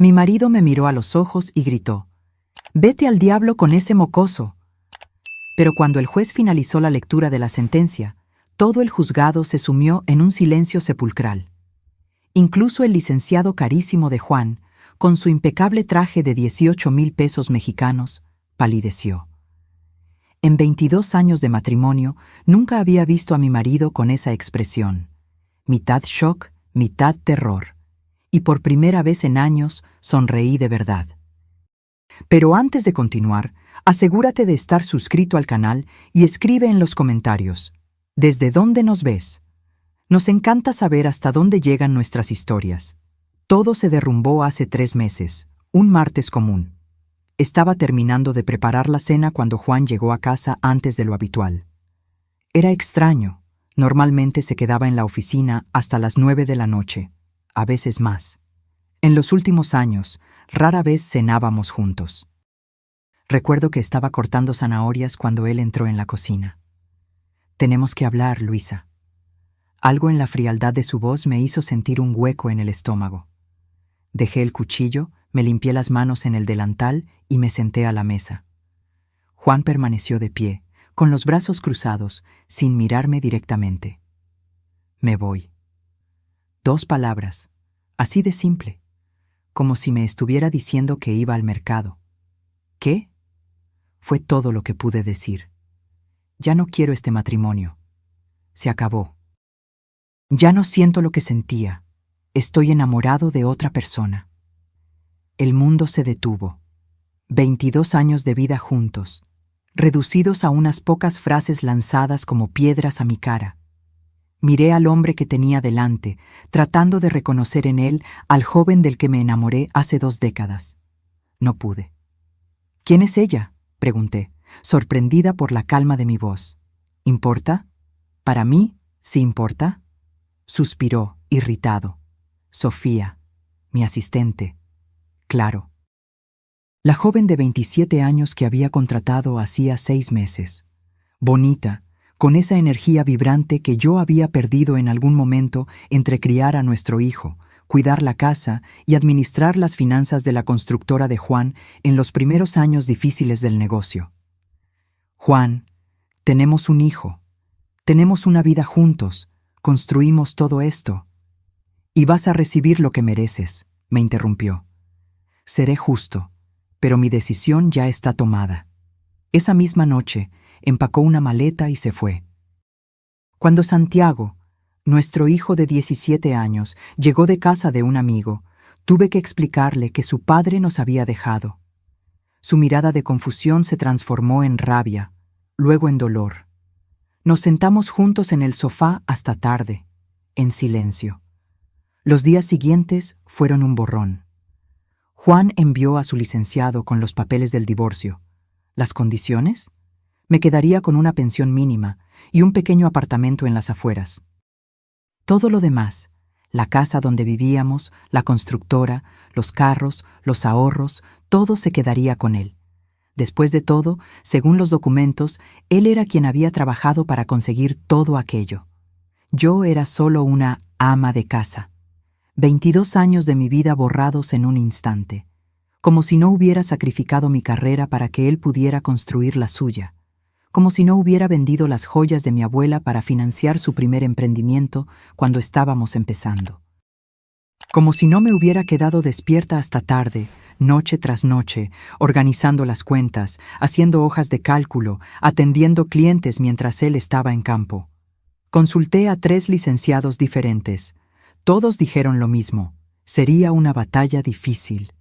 Mi marido me miró a los ojos y gritó: «Vete al diablo con ese mocoso». Pero cuando el juez finalizó la lectura de la sentencia, todo el juzgado se sumió en un silencio sepulcral. Incluso el licenciado carísimo de Juan, con su impecable traje de 18,000 pesos mexicanos, palideció. En 22 años de matrimonio, nunca había visto a mi marido con esa expresión. Mitad shock, mitad terror. Y por primera vez en años, sonreí de verdad. Pero antes de continuar, asegúrate de estar suscrito al canal y escribe en los comentarios: ¿desde dónde nos ves? Nos encanta saber hasta dónde llegan nuestras historias. Todo se derrumbó hace 3 meses, un martes común. Estaba terminando de preparar la cena cuando Juan llegó a casa antes de lo habitual. Era extraño. Normalmente se quedaba en la oficina hasta las 9 de la noche, a veces más. En los últimos años, rara vez cenábamos juntos. Recuerdo que estaba cortando zanahorias cuando él entró en la cocina. «Tenemos que hablar, Luisa». Algo en la frialdad de su voz me hizo sentir un hueco en el estómago. Dejé el cuchillo, me limpié las manos en el delantal y me senté a la mesa. Juan permaneció de pie, con los brazos cruzados, sin mirarme directamente. «Me voy». 2 palabras, así de simple, como si me estuviera diciendo que iba al mercado. «¿Qué?». Fue todo lo que pude decir. Ya no quiero este matrimonio. Se acabó. Ya no siento lo que sentía. Estoy enamorado de otra persona. El mundo se detuvo. 22 años de vida juntos, reducidos a unas pocas frases lanzadas como piedras a mi cara. Miré al hombre que tenía delante, tratando de reconocer en él al joven del que me enamoré hace 2 décadas. No pude. «¿Quién es ella?», pregunté, sorprendida por la calma de mi voz. «¿Importa? Para mí, sí importa». Suspiró, irritado. «Sofía, mi asistente». «Claro». La joven de 27 años que había contratado hacía 6 meses. Bonita, con esa energía vibrante que yo había perdido en algún momento entre criar a nuestro hijo, cuidar la casa y administrar las finanzas de la constructora de Juan en los primeros años difíciles del negocio. «Juan, tenemos un hijo. Tenemos una vida juntos. Construimos todo esto. Y vas a recibir lo que mereces», me interrumpió. «Seré justo, pero mi decisión ya está tomada». Esa misma noche, empacó una maleta y se fue. Cuando Santiago, nuestro hijo de 17 años, llegó de casa de un amigo, tuve que explicarle que su padre nos había dejado. Su mirada de confusión se transformó en rabia, luego en dolor. Nos sentamos juntos en el sofá hasta tarde, en silencio. Los días siguientes fueron un borrón. Juan envió a su licenciado con los papeles del divorcio. ¿Las condiciones? Me quedaría con una pensión mínima y un pequeño apartamento en las afueras. Todo lo demás, la casa donde vivíamos, la constructora, los carros, los ahorros, todo se quedaría con él. Después de todo, según los documentos, él era quien había trabajado para conseguir todo aquello. Yo era solo una ama de casa. 22 años de mi vida borrados en un instante, como si no hubiera sacrificado mi carrera para que él pudiera construir la suya, como si no hubiera vendido las joyas de mi abuela para financiar su primer emprendimiento cuando estábamos empezando. Como si no me hubiera quedado despierta hasta tarde, noche tras noche, organizando las cuentas, haciendo hojas de cálculo, atendiendo clientes mientras él estaba en campo. Consulté a 3 licenciados diferentes. Todos dijeron lo mismo: sería una batalla difícil.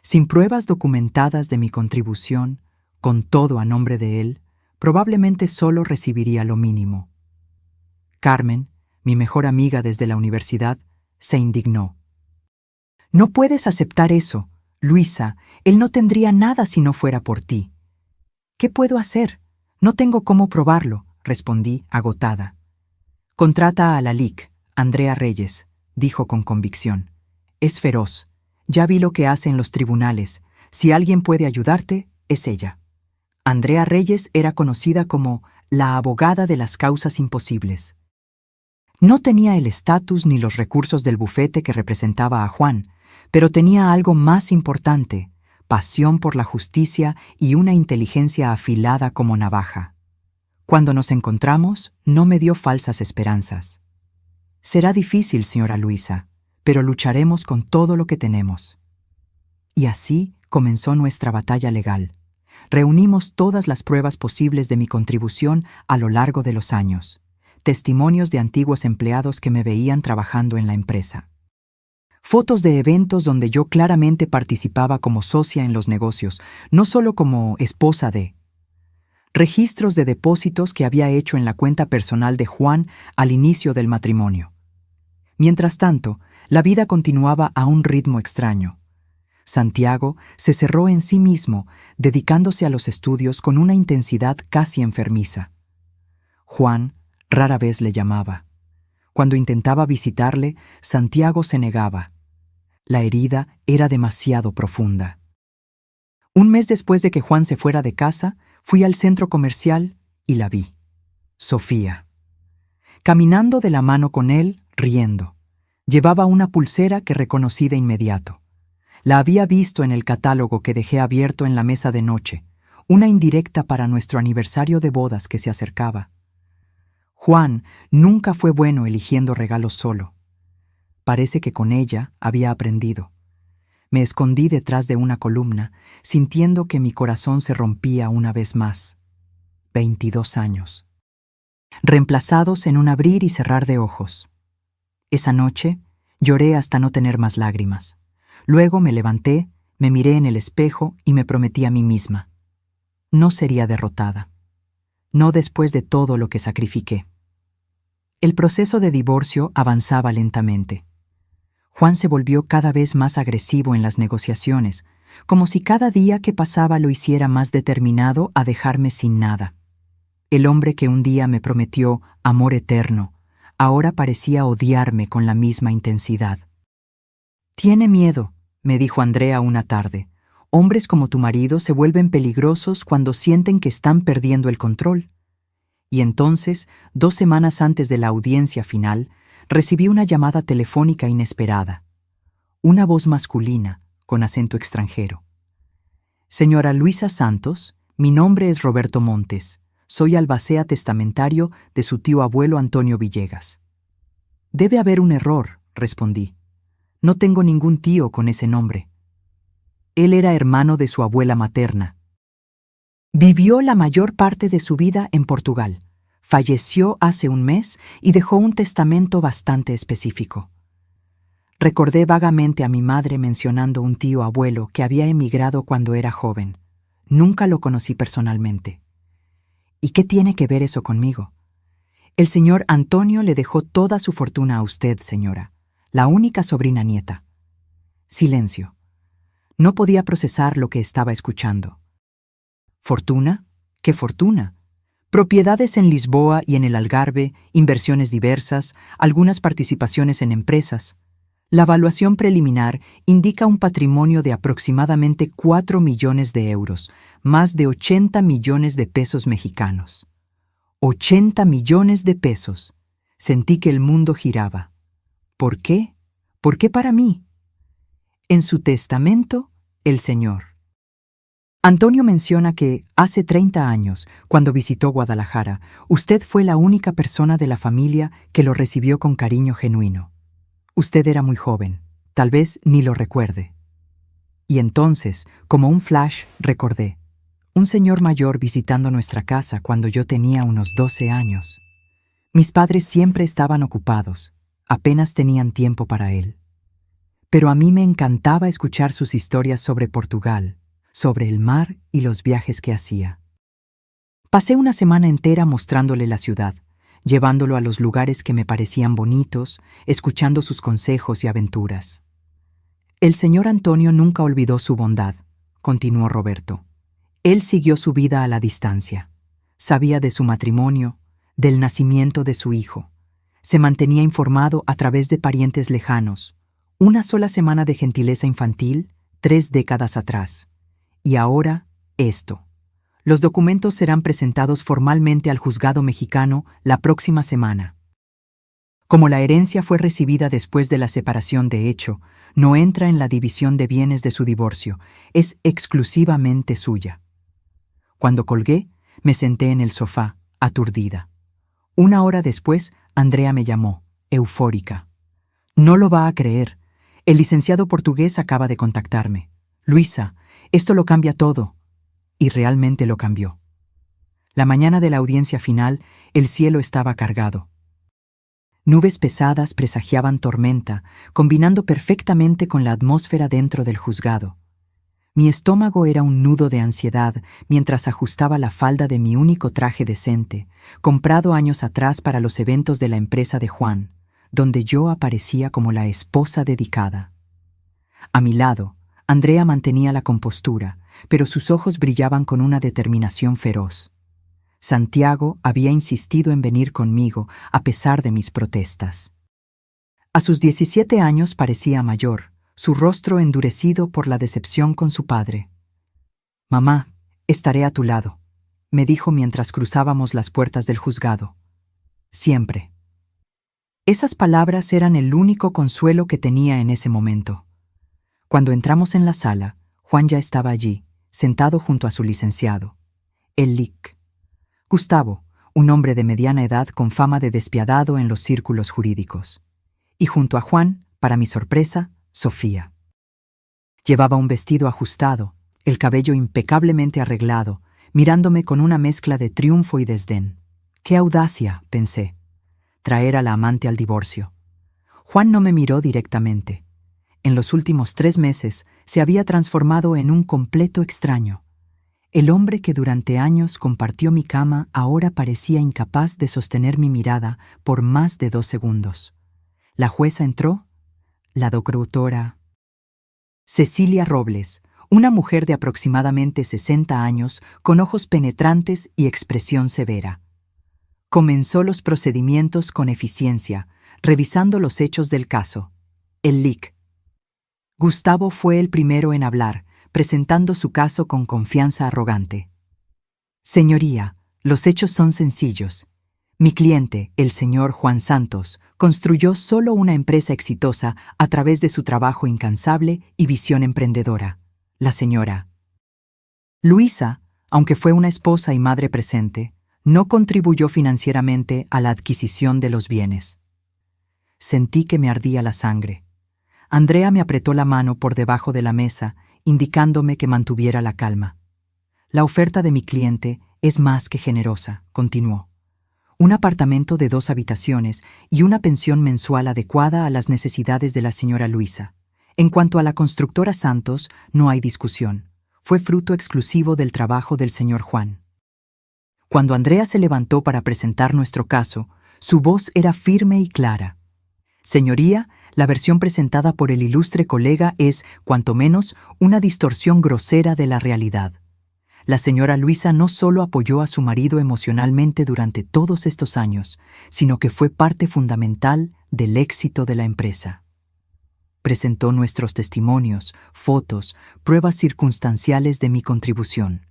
Sin pruebas documentadas de mi contribución, con todo a nombre de él, probablemente solo recibiría lo mínimo. Carmen, mi mejor amiga desde la universidad, se indignó. «No puedes aceptar eso, Luisa. Él no tendría nada si no fuera por ti». «¿Qué puedo hacer? No tengo cómo probarlo», respondí, agotada. «Contrata a la LIC, Andrea Reyes», dijo con convicción. «Es feroz. Ya vi lo que hace en los tribunales. Si alguien puede ayudarte, es ella». Andrea Reyes era conocida como la abogada de las causas imposibles. No tenía el estatus ni los recursos del bufete que representaba a Juan, pero tenía algo más importante: pasión por la justicia y una inteligencia afilada como navaja. Cuando nos encontramos, no me dio falsas esperanzas. Será difícil, señora Luisa, pero lucharemos con todo lo que tenemos. Y así comenzó nuestra batalla legal. Reunimos todas las pruebas posibles de mi contribución a lo largo de los años, testimonios de antiguos empleados que me veían trabajando en la empresa. Fotos de eventos donde yo claramente participaba como socia en los negocios, no solo como esposa de. Registros de depósitos que había hecho en la cuenta personal de Juan al inicio del matrimonio. Mientras tanto, la vida continuaba a un ritmo extraño. Santiago se cerró en sí mismo, dedicándose a los estudios con una intensidad casi enfermiza. Juan rara vez le llamaba. Cuando intentaba visitarle, Santiago se negaba. La herida era demasiado profunda. Un mes después de que Juan se fuera de casa, fui al centro comercial y la vi. Sofía. Caminando de la mano con él, riendo. Llevaba una pulsera que reconocí de inmediato. La había visto en el catálogo que dejé abierto en la mesa de noche, una indirecta para nuestro aniversario de bodas que se acercaba. Juan nunca fue bueno eligiendo regalos solo. Parece que con ella había aprendido. Me escondí detrás de una columna, sintiendo que mi corazón se rompía una vez más. 22 años. Reemplazados en un abrir y cerrar de ojos. Esa noche lloré hasta no tener más lágrimas. Luego me levanté, me miré en el espejo y me prometí a mí misma. No sería derrotada. No después de todo lo que sacrifiqué. El proceso de divorcio avanzaba lentamente. Juan se volvió cada vez más agresivo en las negociaciones, como si cada día que pasaba lo hiciera más determinado a dejarme sin nada. El hombre que un día me prometió amor eterno, ahora parecía odiarme con la misma intensidad. «Tiene miedo», me dijo Andrea una tarde. «Hombres como tu marido se vuelven peligrosos cuando sienten que están perdiendo el control». Y entonces, 2 semanas antes de la audiencia final, recibí una llamada telefónica inesperada. Una voz masculina, con acento extranjero. «Señora Luisa Santos, mi nombre es Roberto Montes. Soy albacea testamentario de su tío abuelo Antonio Villegas». «Debe haber un error», respondí. «No tengo ningún tío con ese nombre». Él era hermano de su abuela materna. Vivió la mayor parte de su vida en Portugal. Falleció hace un mes y dejó un testamento bastante específico. Recordé vagamente a mi madre mencionando un tío abuelo que había emigrado cuando era joven. Nunca lo conocí personalmente. ¿Y qué tiene que ver eso conmigo? El señor Antonio le dejó toda su fortuna a usted, señora, la única sobrina nieta. Silencio. No podía procesar lo que estaba escuchando. ¿Fortuna? ¿Qué fortuna? Propiedades en Lisboa y en el Algarve, inversiones diversas, algunas participaciones en empresas. La evaluación preliminar indica un patrimonio de aproximadamente 4 millones de euros, más de 80 millones de pesos mexicanos. 80 millones de pesos. Sentí que el mundo giraba. ¿Por qué? ¿Por qué para mí? En su testamento, el señor. Antonio menciona que, hace 30 años, cuando visitó Guadalajara, usted fue la única persona de la familia que lo recibió con cariño genuino. Usted era muy joven, tal vez ni lo recuerde. Y entonces, como un flash, recordé. Un señor mayor visitando nuestra casa cuando yo tenía unos 12 años. Mis padres siempre estaban ocupados, apenas tenían tiempo para él. Pero a mí me encantaba escuchar sus historias sobre Portugal, sobre el mar y los viajes que hacía. Pasé una semana entera mostrándole la ciudad, llevándolo a los lugares que me parecían bonitos, escuchando sus consejos y aventuras. El señor Antonio nunca olvidó su bondad, continuó Roberto. Él siguió su vida a la distancia. Sabía de su matrimonio, del nacimiento de su hijo. Se mantenía informado a través de parientes lejanos. Una sola semana de gentileza infantil, 3 décadas atrás. Y ahora, esto. Los documentos serán presentados formalmente al juzgado mexicano la próxima semana. Como la herencia fue recibida después de la separación de hecho, No entra en la división de bienes de su divorcio, es exclusivamente suya. Cuando colgué, me senté en el sofá, aturdida. 1 hora después, Andrea me llamó, eufórica. No lo va a creer. El licenciado portugués acaba de contactarme. Luisa, esto lo cambia todo. Y realmente lo cambió. La mañana de la audiencia final, el cielo estaba cargado. Nubes pesadas presagiaban tormenta, combinando perfectamente con la atmósfera dentro del juzgado. Mi estómago era un nudo de ansiedad mientras ajustaba la falda de mi único traje decente, comprado años atrás para los eventos de la empresa de Juan, donde yo aparecía como la esposa dedicada. A mi lado, Andrea mantenía la compostura, pero sus ojos brillaban con una determinación feroz. Santiago había insistido en venir conmigo a pesar de mis protestas. A sus 17 años parecía mayor, su rostro endurecido por la decepción con su padre. «Mamá, estaré a tu lado», me dijo mientras cruzábamos las puertas del juzgado. «Siempre». Esas palabras eran el único consuelo que tenía en ese momento. Cuando entramos en la sala, Juan ya estaba allí, sentado junto a su licenciado, el Lic. Gustavo, un hombre de mediana edad con fama de despiadado en los círculos jurídicos. Y junto a Juan, para mi sorpresa, Sofía. Llevaba un vestido ajustado, el cabello impecablemente arreglado, mirándome con una mezcla de triunfo y desdén. ¡Qué audacia!, pensé. Traer a la amante al divorcio. Juan no me miró directamente. En los últimos 3 meses se había transformado en un completo extraño. El hombre que durante años compartió mi cama ahora parecía incapaz de sostener mi mirada por más de 2 segundos. La jueza entró, la doctora Cecilia Robles, una mujer de aproximadamente 60 años, con ojos penetrantes y expresión severa. Comenzó los procedimientos con eficiencia, revisando los hechos del caso. El Lic. Gustavo fue el primero en hablar, presentando su caso con confianza arrogante. Señoría, los hechos son sencillos. Mi cliente, el señor Juan Santos, construyó solo una empresa exitosa a través de su trabajo incansable y visión emprendedora. La señora Luisa, aunque fue una esposa y madre presente, no contribuyó financieramente a la adquisición de los bienes. Sentí que me ardía la sangre. Andrea me apretó la mano por debajo de la mesa, indicándome que mantuviera la calma. La oferta de mi cliente es más que generosa, continuó. Un apartamento de 2 habitaciones y una pensión mensual adecuada a las necesidades de la señora Luisa. En cuanto a la constructora Santos, no hay discusión. Fue fruto exclusivo del trabajo del señor Juan. Cuando Andrea se levantó para presentar nuestro caso, su voz era firme y clara. Señoría, la versión presentada por el ilustre colega es, cuanto menos, una distorsión grosera de la realidad. La señora Luisa no solo apoyó a su marido emocionalmente durante todos estos años, sino que fue parte fundamental del éxito de la empresa. Presentó nuestros testimonios, fotos, pruebas circunstanciales de mi contribución.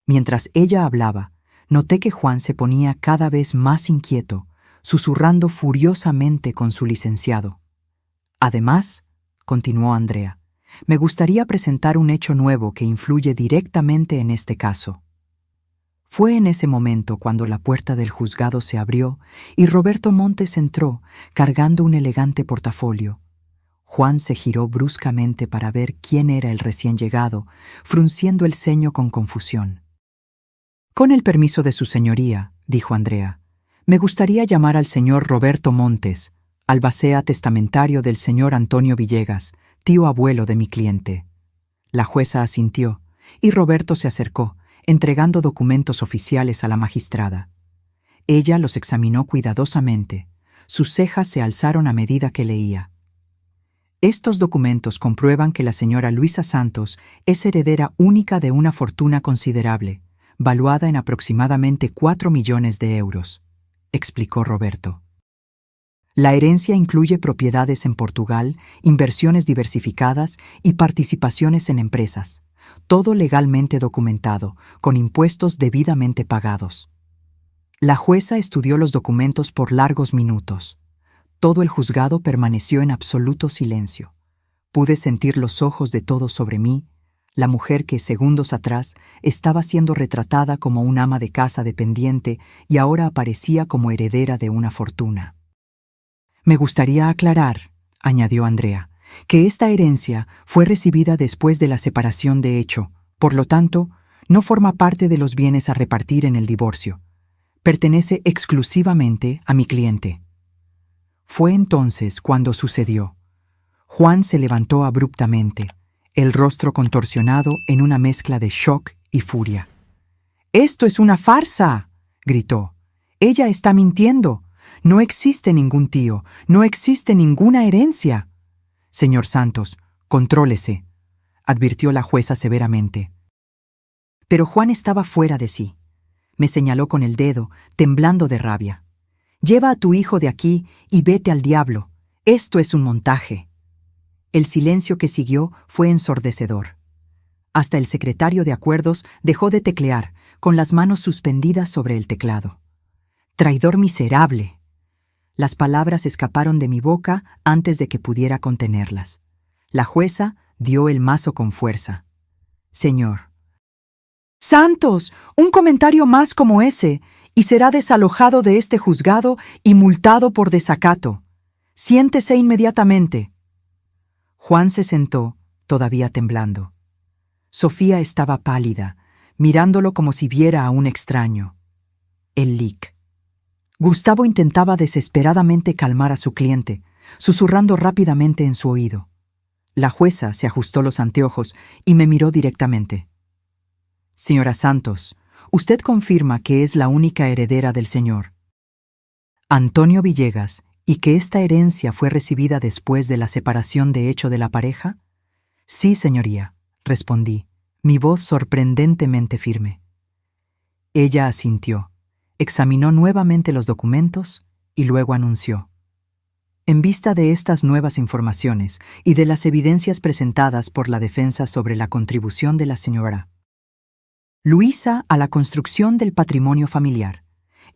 Mientras ella hablaba, noté que Juan se ponía cada vez más inquieto, susurrando furiosamente con su licenciado. Además, continuó Andrea, me gustaría presentar un hecho nuevo que influye directamente en este caso. Fue en ese momento cuando la puerta del juzgado se abrió y Roberto Montes entró, cargando un elegante portafolio. Juan se giró bruscamente para ver quién era el recién llegado, frunciendo el ceño con confusión. «Con el permiso de su señoría», dijo Andrea, «me gustaría llamar al señor Roberto Montes, albacea testamentario del señor Antonio Villegas, tío abuelo de mi cliente». La jueza asintió, y Roberto se acercó, entregando documentos oficiales a la magistrada. Ella los examinó cuidadosamente. Sus cejas se alzaron a medida que leía. Estos documentos comprueban que la señora Luisa Santos es heredera única de una fortuna considerable, valuada en aproximadamente 4 millones de euros, explicó Roberto. La herencia incluye propiedades en Portugal, inversiones diversificadas y participaciones en empresas, todo legalmente documentado, con impuestos debidamente pagados. La jueza estudió los documentos por largos minutos. Todo el juzgado permaneció en absoluto silencio. Pude sentir los ojos de todos sobre mí, la mujer que segundos atrás estaba siendo retratada como un ama de casa dependiente y ahora aparecía como heredera de una fortuna. Me gustaría aclarar, añadió Andrea, que esta herencia fue recibida después de la separación de hecho, por lo tanto, no forma parte de los bienes a repartir en el divorcio. Pertenece exclusivamente a mi cliente. Fue entonces cuando sucedió. Juan se levantó abruptamente, el rostro contorsionado en una mezcla de shock y furia. «¡Esto es una farsa!», gritó. «Ella está mintiendo. No existe ningún tío, no existe ninguna herencia». «Señor Santos, contrólese», advirtió la jueza severamente. Pero Juan estaba fuera de sí. Me señaló con el dedo, temblando de rabia. «Lleva a tu hijo de aquí y vete al diablo. Esto es un montaje». El silencio que siguió fue ensordecedor. Hasta el secretario de acuerdos dejó de teclear, con las manos suspendidas sobre el teclado. «¡Traidor miserable!». Las palabras escaparon de mi boca antes de que pudiera contenerlas. La jueza dio el mazo con fuerza. «Señor». «¡Santos! Un comentario más como ese, y será desalojado de este juzgado y multado por desacato. Siéntese inmediatamente». Juan se sentó, todavía temblando. Sofía estaba pálida, mirándolo como si viera a un extraño. El lic. Gustavo intentaba desesperadamente calmar a su cliente, susurrando rápidamente en su oído. La jueza se ajustó los anteojos y me miró directamente. «Señora Santos, usted confirma que es la única heredera del señor Antonio Villegas y que esta herencia fue recibida después de la separación de hecho de la pareja». «Sí, señoría», respondí, mi voz sorprendentemente firme. Ella asintió, examinó nuevamente los documentos y luego anunció: «En vista de estas nuevas informaciones y de las evidencias presentadas por la defensa sobre la contribución de la señora Luisa a la construcción del patrimonio familiar,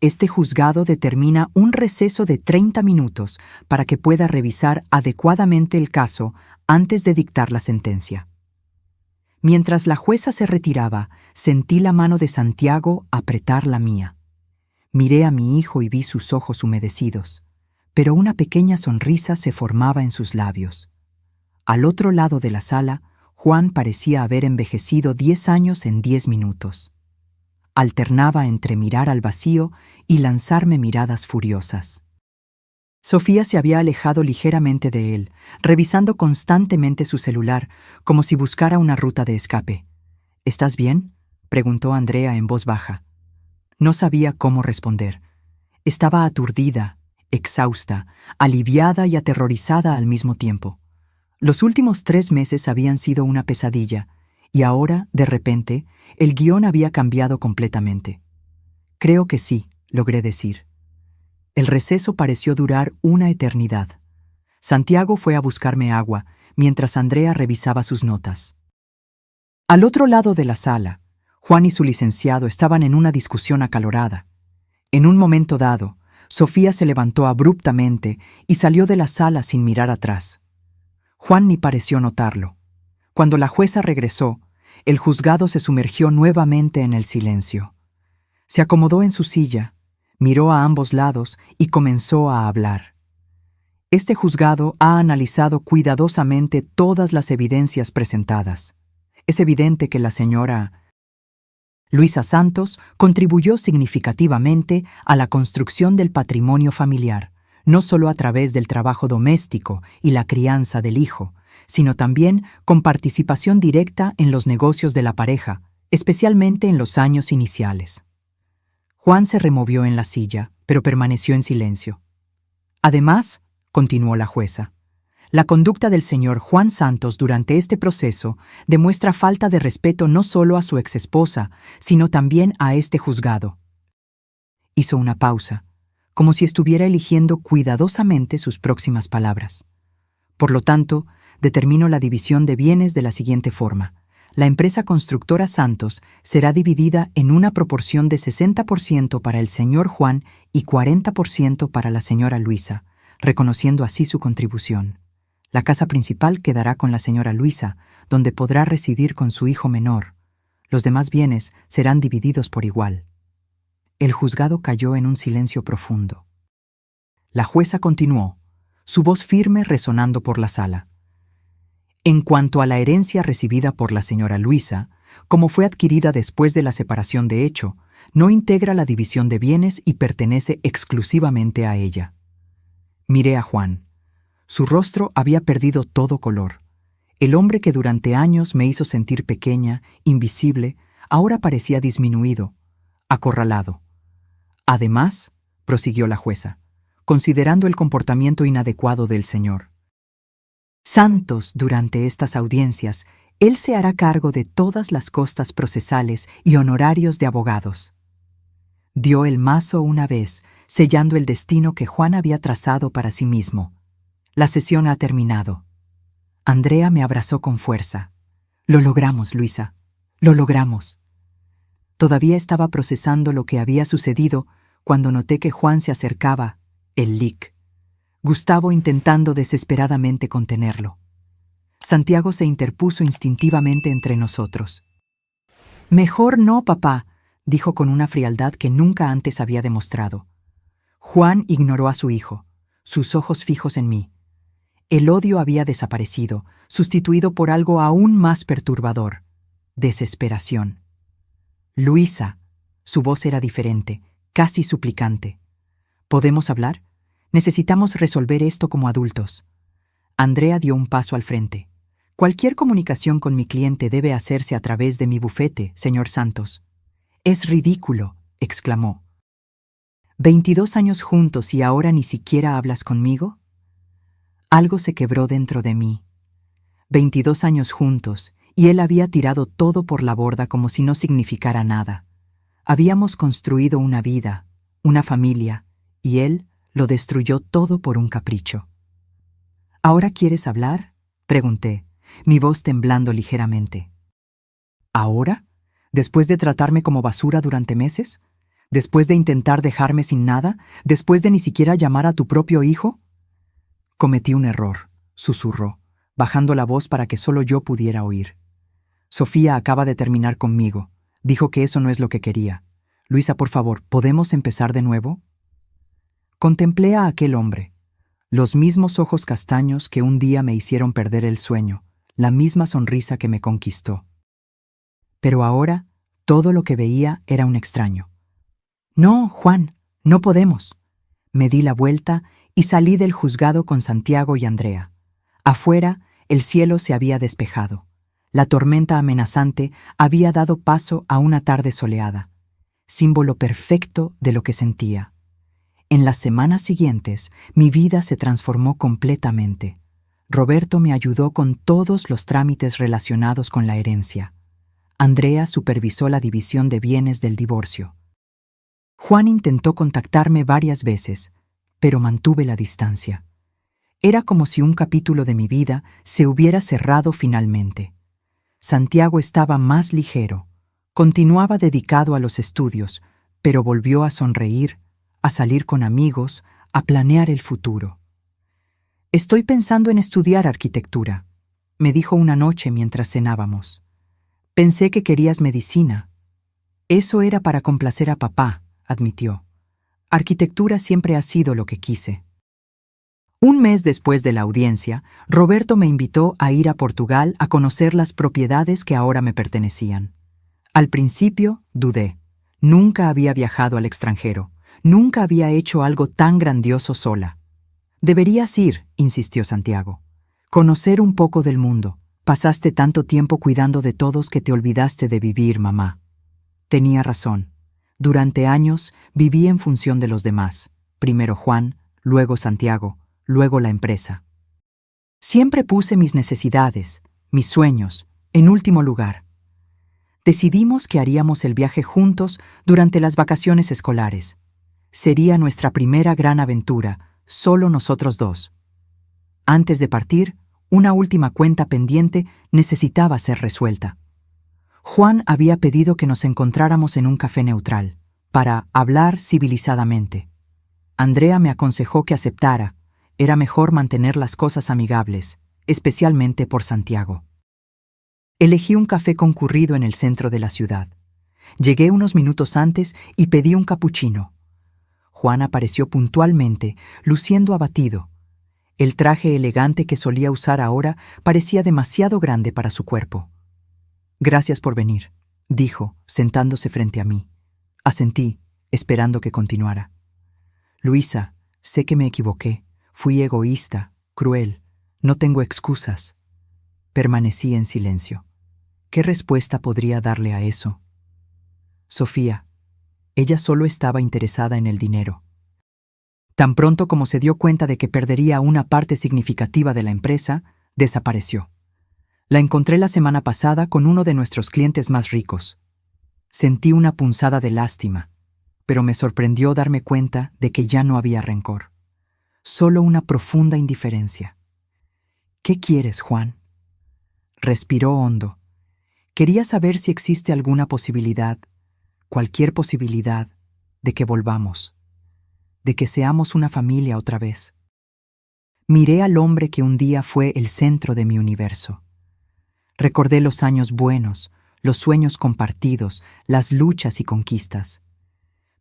este juzgado determina un receso de 30 minutos para que pueda revisar adecuadamente el caso antes de dictar la sentencia». Mientras la jueza se retiraba, sentí la mano de Santiago apretar la mía. Miré a mi hijo y vi sus ojos humedecidos, pero una pequeña sonrisa se formaba en sus labios. Al otro lado de la sala, Juan parecía haber envejecido 10 años en 10 minutos. Alternaba entre mirar al vacío y lanzarme miradas furiosas. Sofía se había alejado ligeramente de él, revisando constantemente su celular, como si buscara una ruta de escape. «¿Estás bien?», preguntó Andrea en voz baja. No sabía cómo responder. Estaba aturdida, exhausta, aliviada y aterrorizada al mismo tiempo. Los últimos 3 meses habían sido una pesadilla, y ahora, de repente, el guión había cambiado completamente. «Creo que sí», logré decir. El receso pareció durar una eternidad. Santiago fue a buscarme agua, mientras Andrea revisaba sus notas. Al otro lado de la sala, Juan y su licenciado estaban en una discusión acalorada. En un momento dado, Sofía se levantó abruptamente y salió de la sala sin mirar atrás. Juan ni pareció notarlo. Cuando la jueza regresó, el juzgado se sumergió nuevamente en el silencio. Se acomodó en su silla, miró a ambos lados y comenzó a hablar. Este juzgado ha analizado cuidadosamente todas las evidencias presentadas. Es evidente que la señora Luisa Santos contribuyó significativamente a la construcción del patrimonio familiar, no solo a través del trabajo doméstico y la crianza del hijo, sino también con participación directa en los negocios de la pareja, especialmente en los años iniciales. Juan se removió en la silla, pero permaneció en silencio. «Además», continuó la jueza, «la conducta del señor Juan Santos durante este proceso demuestra falta de respeto no solo a su exesposa, sino también a este juzgado». Hizo una pausa, como si estuviera eligiendo cuidadosamente sus próximas palabras. «Por lo tanto, determino la división de bienes de la siguiente forma. La empresa constructora Santos será dividida en una proporción de 60% para el señor Juan y 40% para la señora Luisa, reconociendo así su contribución. La casa principal quedará con la señora Luisa, donde podrá residir con su hijo menor. Los demás bienes serán divididos por igual. El juzgado cayó en un silencio profundo. La jueza continuó, su voz firme resonando por la sala. En cuanto a la herencia recibida por la señora Luisa, como fue adquirida después de la separación de hecho, no integra la división de bienes y pertenece exclusivamente a ella. Miré a Juan. Su rostro había perdido todo color. El hombre que durante años me hizo sentir pequeña, invisible, ahora parecía disminuido, acorralado. Además, prosiguió la jueza, considerando el comportamiento inadecuado del señor Santos durante estas audiencias, él se hará cargo de todas las costas procesales y honorarios de abogados. Dio el mazo una vez, sellando el destino que Juan había trazado para sí mismo. La sesión ha terminado. Andrea me abrazó con fuerza. Lo logramos, Luisa. Lo logramos. Todavía estaba procesando lo que había sucedido cuando noté que Juan se acercaba, el lic. Gustavo intentando desesperadamente contenerlo. Santiago se interpuso instintivamente entre nosotros. «Mejor no, papá», dijo con una frialdad que nunca antes había demostrado. Juan ignoró a su hijo, sus ojos fijos en mí. El odio había desaparecido, sustituido por algo aún más perturbador: desesperación. «Luisa», su voz era diferente, casi suplicante. «¿Podemos hablar? Necesitamos resolver esto como adultos». Andrea dio un paso al frente. «Cualquier comunicación con mi cliente debe hacerse a través de mi bufete, señor Santos». «Es ridículo», exclamó. «¿22 años juntos y ahora ni siquiera hablas conmigo?» Algo se quebró dentro de mí. 22 años juntos, y él había tirado todo por la borda como si no significara nada. Habíamos construido una vida, una familia, y él lo destruyó todo por un capricho. «¿Ahora quieres hablar?», pregunté, mi voz temblando ligeramente. «¿Ahora? ¿Después de tratarme como basura durante meses? ¿Después de intentar dejarme sin nada? ¿Después de ni siquiera llamar a tu propio hijo?» «Cometí un error», susurró, bajando la voz para que solo yo pudiera oír. «Sofía acaba de terminar conmigo. Dijo que eso no es lo que quería. Luisa, por favor, ¿podemos empezar de nuevo?» Contemplé a aquel hombre. Los mismos ojos castaños que un día me hicieron perder el sueño, la misma sonrisa que me conquistó. Pero ahora, todo lo que veía era un extraño. «No, Juan, no podemos». Me di la vuelta y salí del juzgado con Santiago y Andrea. Afuera, el cielo se había despejado. La tormenta amenazante había dado paso a una tarde soleada, símbolo perfecto de lo que sentía. En las semanas siguientes, mi vida se transformó completamente. Roberto me ayudó con todos los trámites relacionados con la herencia. Andrea supervisó la división de bienes del divorcio. Juan intentó contactarme varias veces, pero mantuve la distancia. Era como si un capítulo de mi vida se hubiera cerrado finalmente. Santiago estaba más ligero, continuaba dedicado a los estudios, pero volvió a sonreír, a salir con amigos, a planear el futuro. «Estoy pensando en estudiar arquitectura», me dijo una noche mientras cenábamos. «Pensé que querías medicina». «Eso era para complacer a papá», admitió. «Arquitectura siempre ha sido lo que quise». Un mes después de la audiencia, Roberto me invitó a ir a Portugal a conocer las propiedades que ahora me pertenecían. Al principio, dudé. Nunca había viajado al extranjero. Nunca había hecho algo tan grandioso sola. «Deberías ir», insistió Santiago. «Conocer un poco del mundo. Pasaste tanto tiempo cuidando de todos que te olvidaste de vivir, mamá». Tenía razón. Durante años viví en función de los demás. Primero Juan, luego Santiago, luego la empresa. Siempre puse mis necesidades, mis sueños, en último lugar. Decidimos que haríamos el viaje juntos durante las vacaciones escolares. Sería nuestra primera gran aventura, solo nosotros dos. Antes de partir, una última cuenta pendiente necesitaba ser resuelta. Juan había pedido que nos encontráramos en un café neutral, para hablar civilizadamente. Andrea me aconsejó que aceptara. Era mejor mantener las cosas amigables, especialmente por Santiago. Elegí un café concurrido en el centro de la ciudad. Llegué unos minutos antes y pedí un capuchino. Juan apareció puntualmente, luciendo abatido. El traje elegante que solía usar ahora parecía demasiado grande para su cuerpo. «Gracias por venir», dijo, sentándose frente a mí. Asentí, esperando que continuara. «Luisa, sé que me equivoqué. Fui egoísta, cruel. No tengo excusas». Permanecí en silencio. ¿Qué respuesta podría darle a eso? Sofía. Ella solo estaba interesada en el dinero. Tan pronto como se dio cuenta de que perdería una parte significativa de la empresa, desapareció. La encontré la semana pasada con uno de nuestros clientes más ricos. Sentí una punzada de lástima, pero me sorprendió darme cuenta de que ya no había rencor. Solo una profunda indiferencia. «¿Qué quieres, Juan?». Respiró hondo. Quería saber si existe alguna posibilidad, cualquier posibilidad, de que volvamos, de que seamos una familia otra vez. Miré al hombre que un día fue el centro de mi universo. Recordé los años buenos, los sueños compartidos, las luchas y conquistas.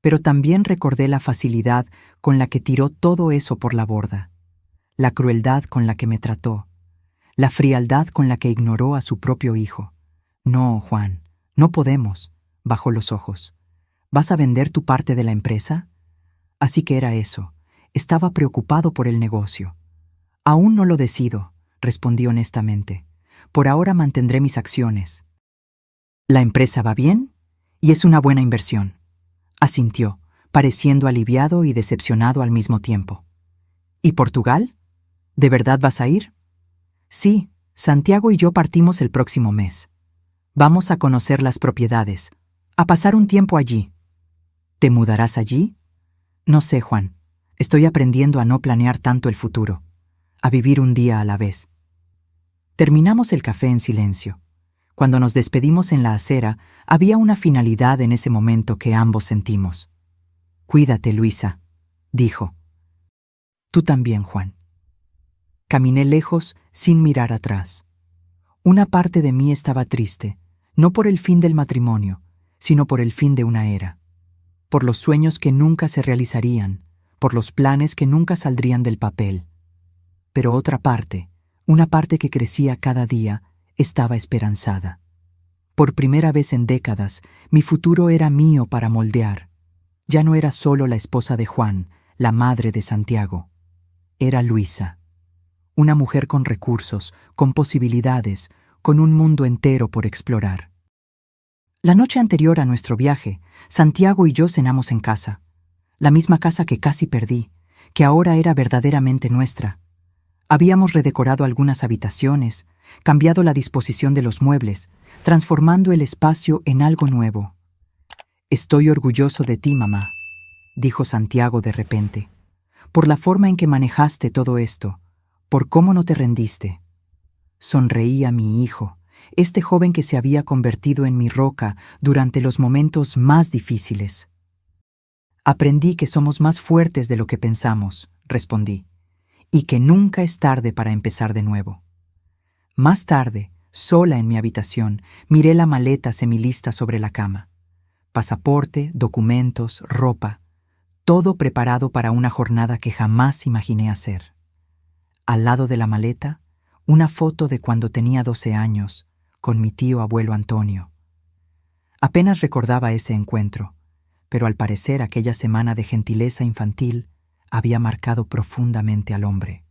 Pero también recordé la facilidad con la que tiró todo eso por la borda, la crueldad con la que me trató, la frialdad con la que ignoró a su propio hijo. «No, Juan, no podemos», bajó los ojos. «¿Vas a vender tu parte de la empresa?». Así que era eso. Estaba preocupado por el negocio. «Aún no lo decido», respondí honestamente. «Por ahora mantendré mis acciones». «La empresa va bien y es una buena inversión», asintió, pareciendo aliviado y decepcionado al mismo tiempo. «¿Y Portugal? ¿De verdad vas a ir?». «Sí, Santiago y yo partimos el próximo mes. Vamos a conocer las propiedades, a pasar un tiempo allí». «¿Te mudarás allí?». «No sé, Juan. Estoy aprendiendo a no planear tanto el futuro, a vivir un día a la vez». Terminamos el café en silencio. Cuando nos despedimos en la acera, había una finalidad en ese momento que ambos sentimos. «Cuídate, Luisa», dijo. «Tú también, Juan». Caminé lejos sin mirar atrás. Una parte de mí estaba triste, no por el fin del matrimonio, sino por el fin de una era, por los sueños que nunca se realizarían, por los planes que nunca saldrían del papel. Pero otra parte, una parte que crecía cada día, estaba esperanzada. Por primera vez en décadas, mi futuro era mío para moldear. Ya no era solo la esposa de Juan, la madre de Santiago. Era Luisa. Una mujer con recursos, con posibilidades, con un mundo entero por explorar. La noche anterior a nuestro viaje, Santiago y yo cenamos en casa. La misma casa que casi perdí, que ahora era verdaderamente nuestra. Habíamos redecorado algunas habitaciones, cambiado la disposición de los muebles, transformando el espacio en algo nuevo. «Estoy orgulloso de ti, mamá», dijo Santiago de repente, «por la forma en que manejaste todo esto, por cómo no te rendiste». Sonreí a mi hijo, este joven que se había convertido en mi roca durante los momentos más difíciles. «Aprendí que somos más fuertes de lo que pensamos», respondí, «y que nunca es tarde para empezar de nuevo». Más tarde, sola en mi habitación, miré la maleta semilista sobre la cama. Pasaporte, documentos, ropa, todo preparado para una jornada que jamás imaginé hacer. Al lado de la maleta, una foto de cuando tenía 12 años, con mi tío abuelo Antonio. Apenas recordaba ese encuentro, pero al parecer aquella semana de gentileza infantil había marcado profundamente al hombre.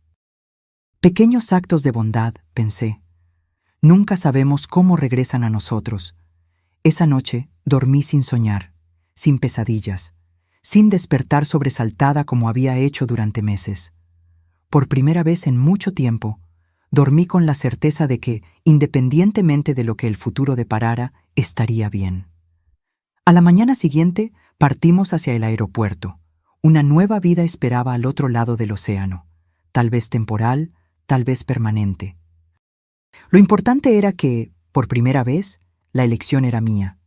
Pequeños actos de bondad, pensé. Nunca sabemos cómo regresan a nosotros. Esa noche dormí sin soñar, sin pesadillas, sin despertar sobresaltada como había hecho durante meses. Por primera vez en mucho tiempo, dormí con la certeza de que, independientemente de lo que el futuro deparara, estaría bien. A la mañana siguiente partimos hacia el aeropuerto. Una nueva vida esperaba al otro lado del océano, tal vez temporal, tal vez permanente. Lo importante era que, por primera vez, la elección era mía.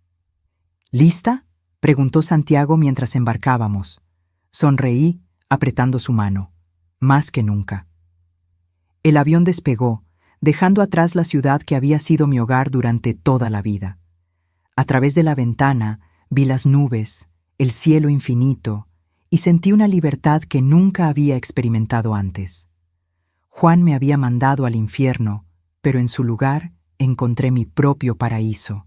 ¿Lista?, preguntó Santiago mientras embarcábamos. Sonreí, apretando su mano. Más que nunca. El avión despegó dejando atrás la ciudad que había sido mi hogar durante toda la vida. A través de la ventana vi las nubes, el cielo infinito, y sentí una libertad que nunca había experimentado antes. Juan me había mandado al infierno, pero en su lugar encontré mi propio paraíso.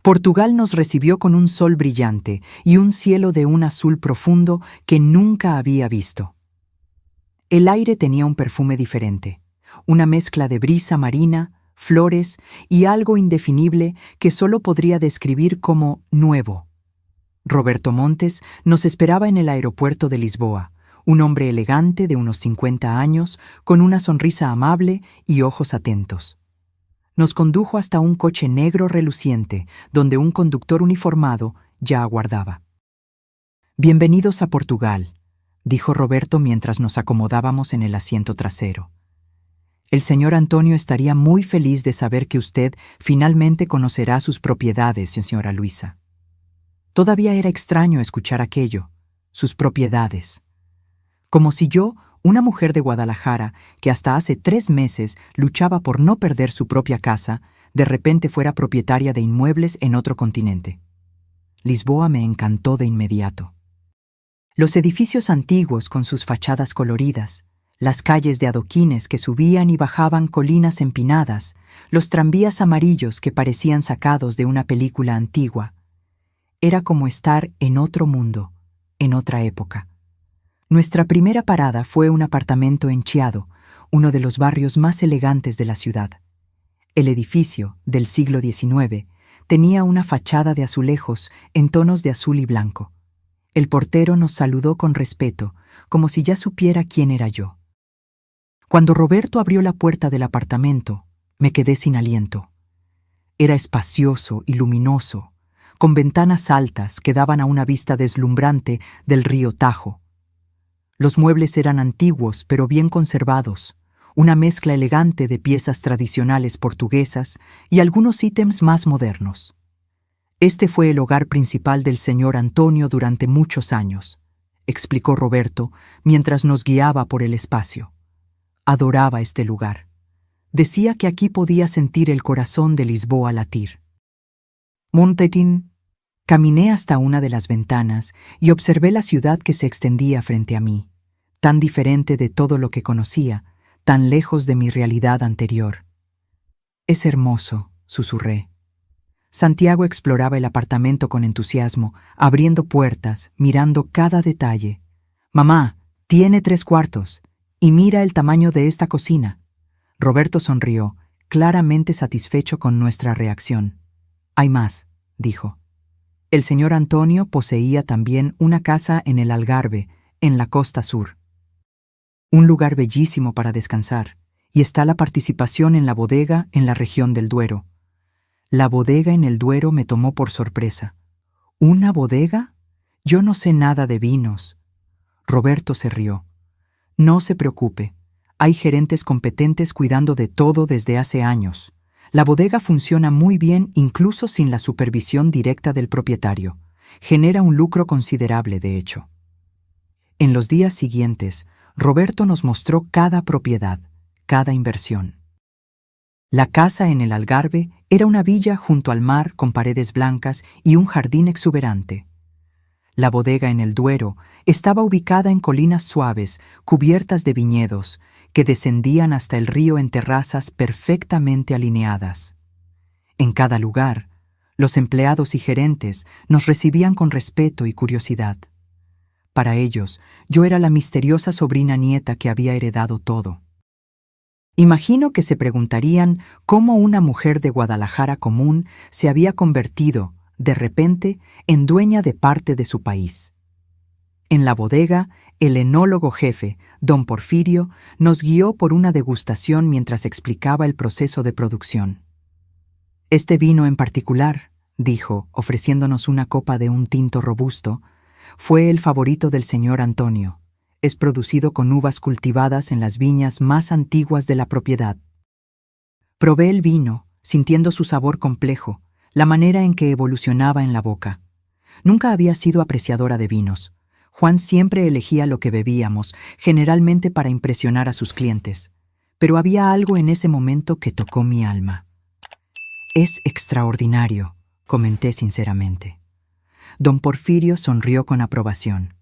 Portugal nos recibió con un sol brillante y un cielo de un azul profundo que nunca había visto. El aire tenía un perfume diferente, una mezcla de brisa marina, flores y algo indefinible que solo podría describir como nuevo. Roberto Montes nos esperaba en el aeropuerto de Lisboa, un hombre elegante de unos 50 años, con una sonrisa amable y ojos atentos. Nos condujo hasta un coche negro reluciente, donde un conductor uniformado ya aguardaba. «Bienvenidos a Portugal», dijo Roberto mientras nos acomodábamos en el asiento trasero. «El señor Antonio estaría muy feliz de saber que usted finalmente conocerá sus propiedades, señora Luisa». Todavía era extraño escuchar aquello, sus propiedades. Como si yo, una mujer de Guadalajara, que hasta hace 3 meses luchaba por no perder su propia casa, de repente fuera propietaria de inmuebles en otro continente. Lisboa me encantó de inmediato. Los edificios antiguos con sus fachadas coloridas, las calles de adoquines que subían y bajaban colinas empinadas, los tranvías amarillos que parecían sacados de una película antigua. Era como estar en otro mundo, en otra época. Nuestra primera parada fue un apartamento en Chiado, uno de los barrios más elegantes de la ciudad. El edificio, del siglo XIX, tenía una fachada de azulejos en tonos de azul y blanco. El portero nos saludó con respeto, como si ya supiera quién era yo. Cuando Roberto abrió la puerta del apartamento, me quedé sin aliento. Era espacioso y luminoso, con ventanas altas que daban a una vista deslumbrante del río Tajo. Los muebles eran antiguos pero bien conservados, una mezcla elegante de piezas tradicionales portuguesas y algunos ítems más modernos. Este fue el hogar principal del señor Antonio durante muchos años, explicó Roberto mientras nos guiaba por el espacio. Adoraba este lugar. Decía que aquí podía sentir el corazón de Lisboa latir. Montetín. Caminé hasta una de las ventanas y observé la ciudad que se extendía frente a mí, tan diferente de todo lo que conocía, tan lejos de mi realidad anterior. «Es hermoso», susurré. Santiago exploraba el apartamento con entusiasmo, abriendo puertas, mirando cada detalle. «Mamá, tiene 3 cuartos. Y mira el tamaño de esta cocina». Roberto sonrió, claramente satisfecho con nuestra reacción. «Hay más», dijo. El señor Antonio poseía también una casa en el Algarve, en la costa sur. Un lugar bellísimo para descansar, y está la participación en la bodega en la región del Duero. La bodega en el Duero me tomó por sorpresa. ¿Una bodega? Yo no sé nada de vinos. Roberto se rió. No se preocupe, hay gerentes competentes cuidando de todo desde hace años. La bodega funciona muy bien incluso sin la supervisión directa del propietario. Genera un lucro considerable, de hecho. En los días siguientes, Roberto nos mostró cada propiedad, cada inversión. La casa en el Algarve era una villa junto al mar con paredes blancas y un jardín exuberante. La bodega en el Duero estaba ubicada en colinas suaves, cubiertas de viñedos, que descendían hasta el río en terrazas perfectamente alineadas. En cada lugar, los empleados y gerentes nos recibían con respeto y curiosidad. Para ellos, yo era la misteriosa sobrina nieta que había heredado todo. Imagino que se preguntarían cómo una mujer de Guadalajara común se había convertido, de repente, en dueña de parte de su país. En la bodega, el enólogo jefe, don Porfirio, nos guió por una degustación mientras explicaba el proceso de producción. «Este vino en particular», dijo, ofreciéndonos una copa de un tinto robusto, «fue el favorito del señor Antonio. Es producido con uvas cultivadas en las viñas más antiguas de la propiedad». Probé el vino, sintiendo su sabor complejo, la manera en que evolucionaba en la boca. Nunca había sido apreciadora de vinos. Juan siempre elegía lo que bebíamos, generalmente para impresionar a sus clientes. Pero había algo en ese momento que tocó mi alma. «Es extraordinario», comenté sinceramente. Don Porfirio sonrió con aprobación.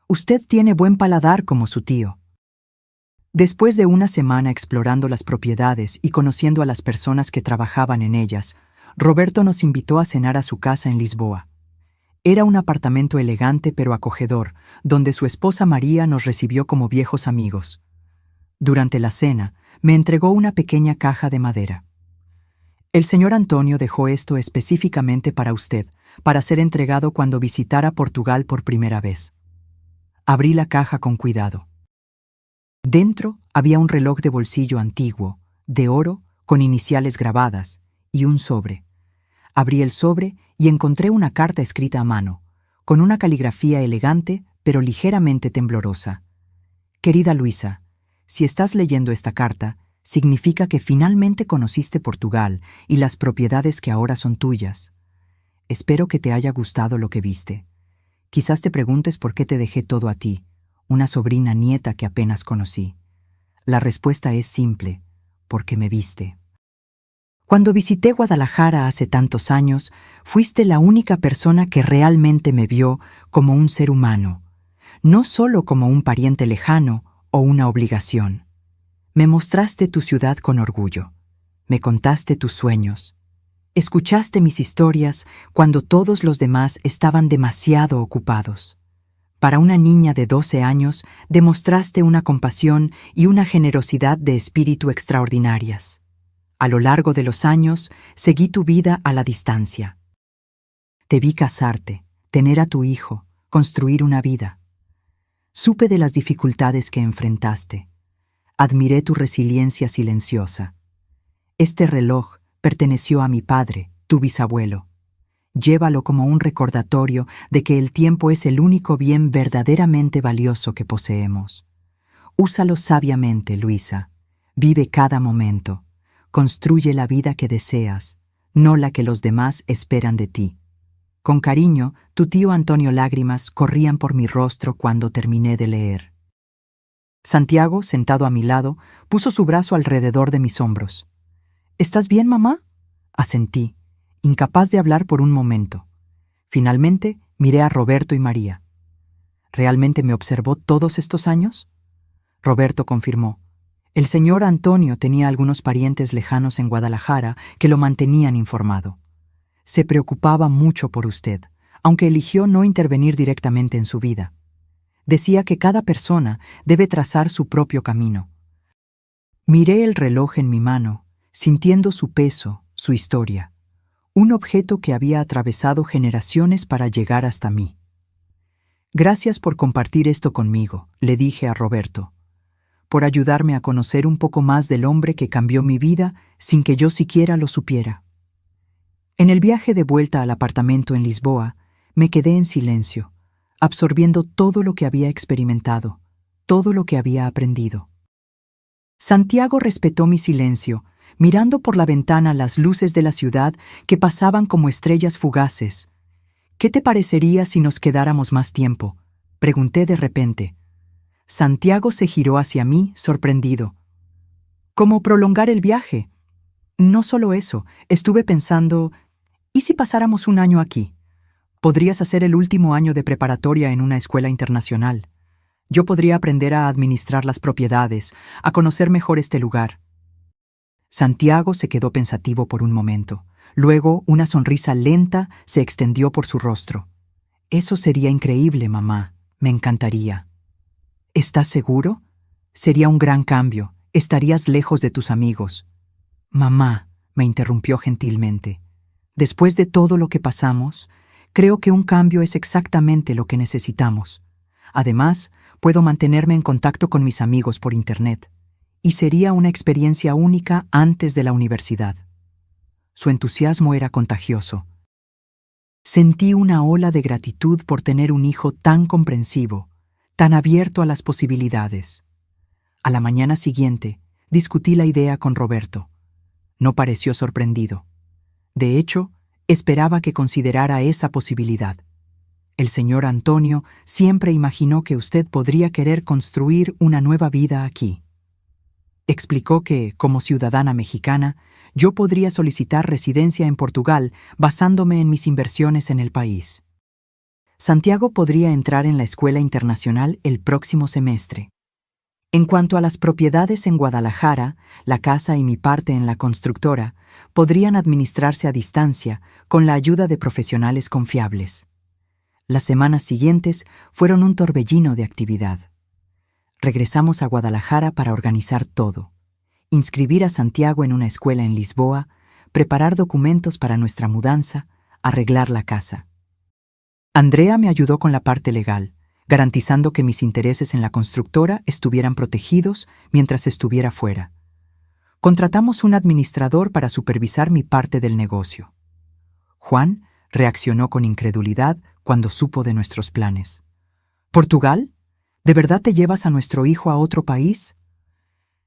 «Usted tiene buen paladar como su tío». Después de una semana explorando las propiedades y conociendo a las personas que trabajaban en ellas, Roberto nos invitó a cenar a su casa en Lisboa. Era un apartamento elegante pero acogedor, donde su esposa María nos recibió como viejos amigos. Durante la cena, me entregó una pequeña caja de madera. «El señor Antonio dejó esto específicamente para usted, para ser entregado cuando visitara Portugal por primera vez». Abrí la caja con cuidado. Dentro había un reloj de bolsillo antiguo, de oro, con iniciales grabadas, y un sobre. Abrí el sobre y encontré una carta escrita a mano, con una caligrafía elegante pero ligeramente temblorosa. «Querida Luisa, si estás leyendo esta carta, significa que finalmente conociste Portugal y las propiedades que ahora son tuyas. Espero que te haya gustado lo que viste. Quizás te preguntes por qué te dejé todo a ti, una sobrina nieta que apenas conocí. La respuesta es simple: porque me viste. Cuando visité Guadalajara hace tantos años, fuiste la única persona que realmente me vio como un ser humano, no solo como un pariente lejano o una obligación. Me mostraste tu ciudad con orgullo, me contaste tus sueños, escuchaste mis historias cuando todos los demás estaban demasiado ocupados. Para una niña de 12 años, demostraste una compasión y una generosidad de espíritu extraordinarias. A lo largo de los años, seguí tu vida a la distancia. Te vi casarte, tener a tu hijo, construir una vida. Supe de las dificultades que enfrentaste. Admiré tu resiliencia silenciosa. Este reloj perteneció a mi padre, tu bisabuelo. Llévalo como un recordatorio de que el tiempo es el único bien verdaderamente valioso que poseemos. Úsalo sabiamente, Luisa. Vive cada momento. Construye la vida que deseas, no la que los demás esperan de ti. Con cariño, tu tío Antonio. Lágrimas corrían por mi rostro cuando terminé de leer. Santiago, sentado a mi lado, puso su brazo alrededor de mis hombros. «¿Estás bien, mamá?», asentí, incapaz de hablar por un momento. Finalmente, miré a Roberto y María. «¿Realmente me observó todos estos años?». Roberto confirmó. El señor Antonio tenía algunos parientes lejanos en Guadalajara que lo mantenían informado. Se preocupaba mucho por usted, aunque eligió no intervenir directamente en su vida. Decía que cada persona debe trazar su propio camino. Miré el reloj en mi mano, sintiendo su peso, su historia. Un objeto que había atravesado generaciones para llegar hasta mí. «Gracias por compartir esto conmigo», le dije a Roberto, «por ayudarme a conocer un poco más del hombre que cambió mi vida sin que yo siquiera lo supiera». En el viaje de vuelta al apartamento en Lisboa, me quedé en silencio, absorbiendo todo lo que había experimentado, todo lo que había aprendido. Santiago respetó mi silencio, mirando por la ventana las luces de la ciudad que pasaban como estrellas fugaces. «¿Qué te parecería si nos quedáramos más tiempo?», pregunté de repente. Santiago se giró hacia mí, sorprendido. «¿Cómo prolongar el viaje?». «No solo eso, estuve pensando, ¿y si pasáramos un año aquí? Podrías hacer el último año de preparatoria en una escuela internacional. Yo podría aprender a administrar las propiedades, a conocer mejor este lugar». Santiago se quedó pensativo por un momento. Luego, una sonrisa lenta se extendió por su rostro. «Eso sería increíble, mamá. Me encantaría». «¿Estás seguro? Sería un gran cambio. Estarías lejos de tus amigos». «Mamá», me interrumpió gentilmente, «después de todo lo que pasamos, creo que un cambio es exactamente lo que necesitamos. Además, puedo mantenerme en contacto con mis amigos por Internet. Y sería una experiencia única antes de la universidad». Su entusiasmo era contagioso. Sentí una ola de gratitud por tener un hijo tan comprensivo, tan abierto a las posibilidades. A la mañana siguiente, discutí la idea con Roberto. No pareció sorprendido. De hecho, esperaba que considerara esa posibilidad. «El señor Antonio siempre imaginó que usted podría querer construir una nueva vida aquí». Explicó que, como ciudadana mexicana, yo podría solicitar residencia en Portugal basándome en mis inversiones en el país. Santiago podría entrar en la escuela internacional el próximo semestre. En cuanto a las propiedades en Guadalajara, la casa y mi parte en la constructora podrían administrarse a distancia con la ayuda de profesionales confiables. Las semanas siguientes fueron un torbellino de actividad. Regresamos a Guadalajara para organizar todo: inscribir a Santiago en una escuela en Lisboa, preparar documentos para nuestra mudanza, arreglar la casa. Andrea me ayudó con la parte legal, garantizando que mis intereses en la constructora estuvieran protegidos mientras estuviera fuera. Contratamos un administrador para supervisar mi parte del negocio. Juan reaccionó con incredulidad cuando supo de nuestros planes. ¿Portugal? ¿De verdad te llevas a nuestro hijo a otro país?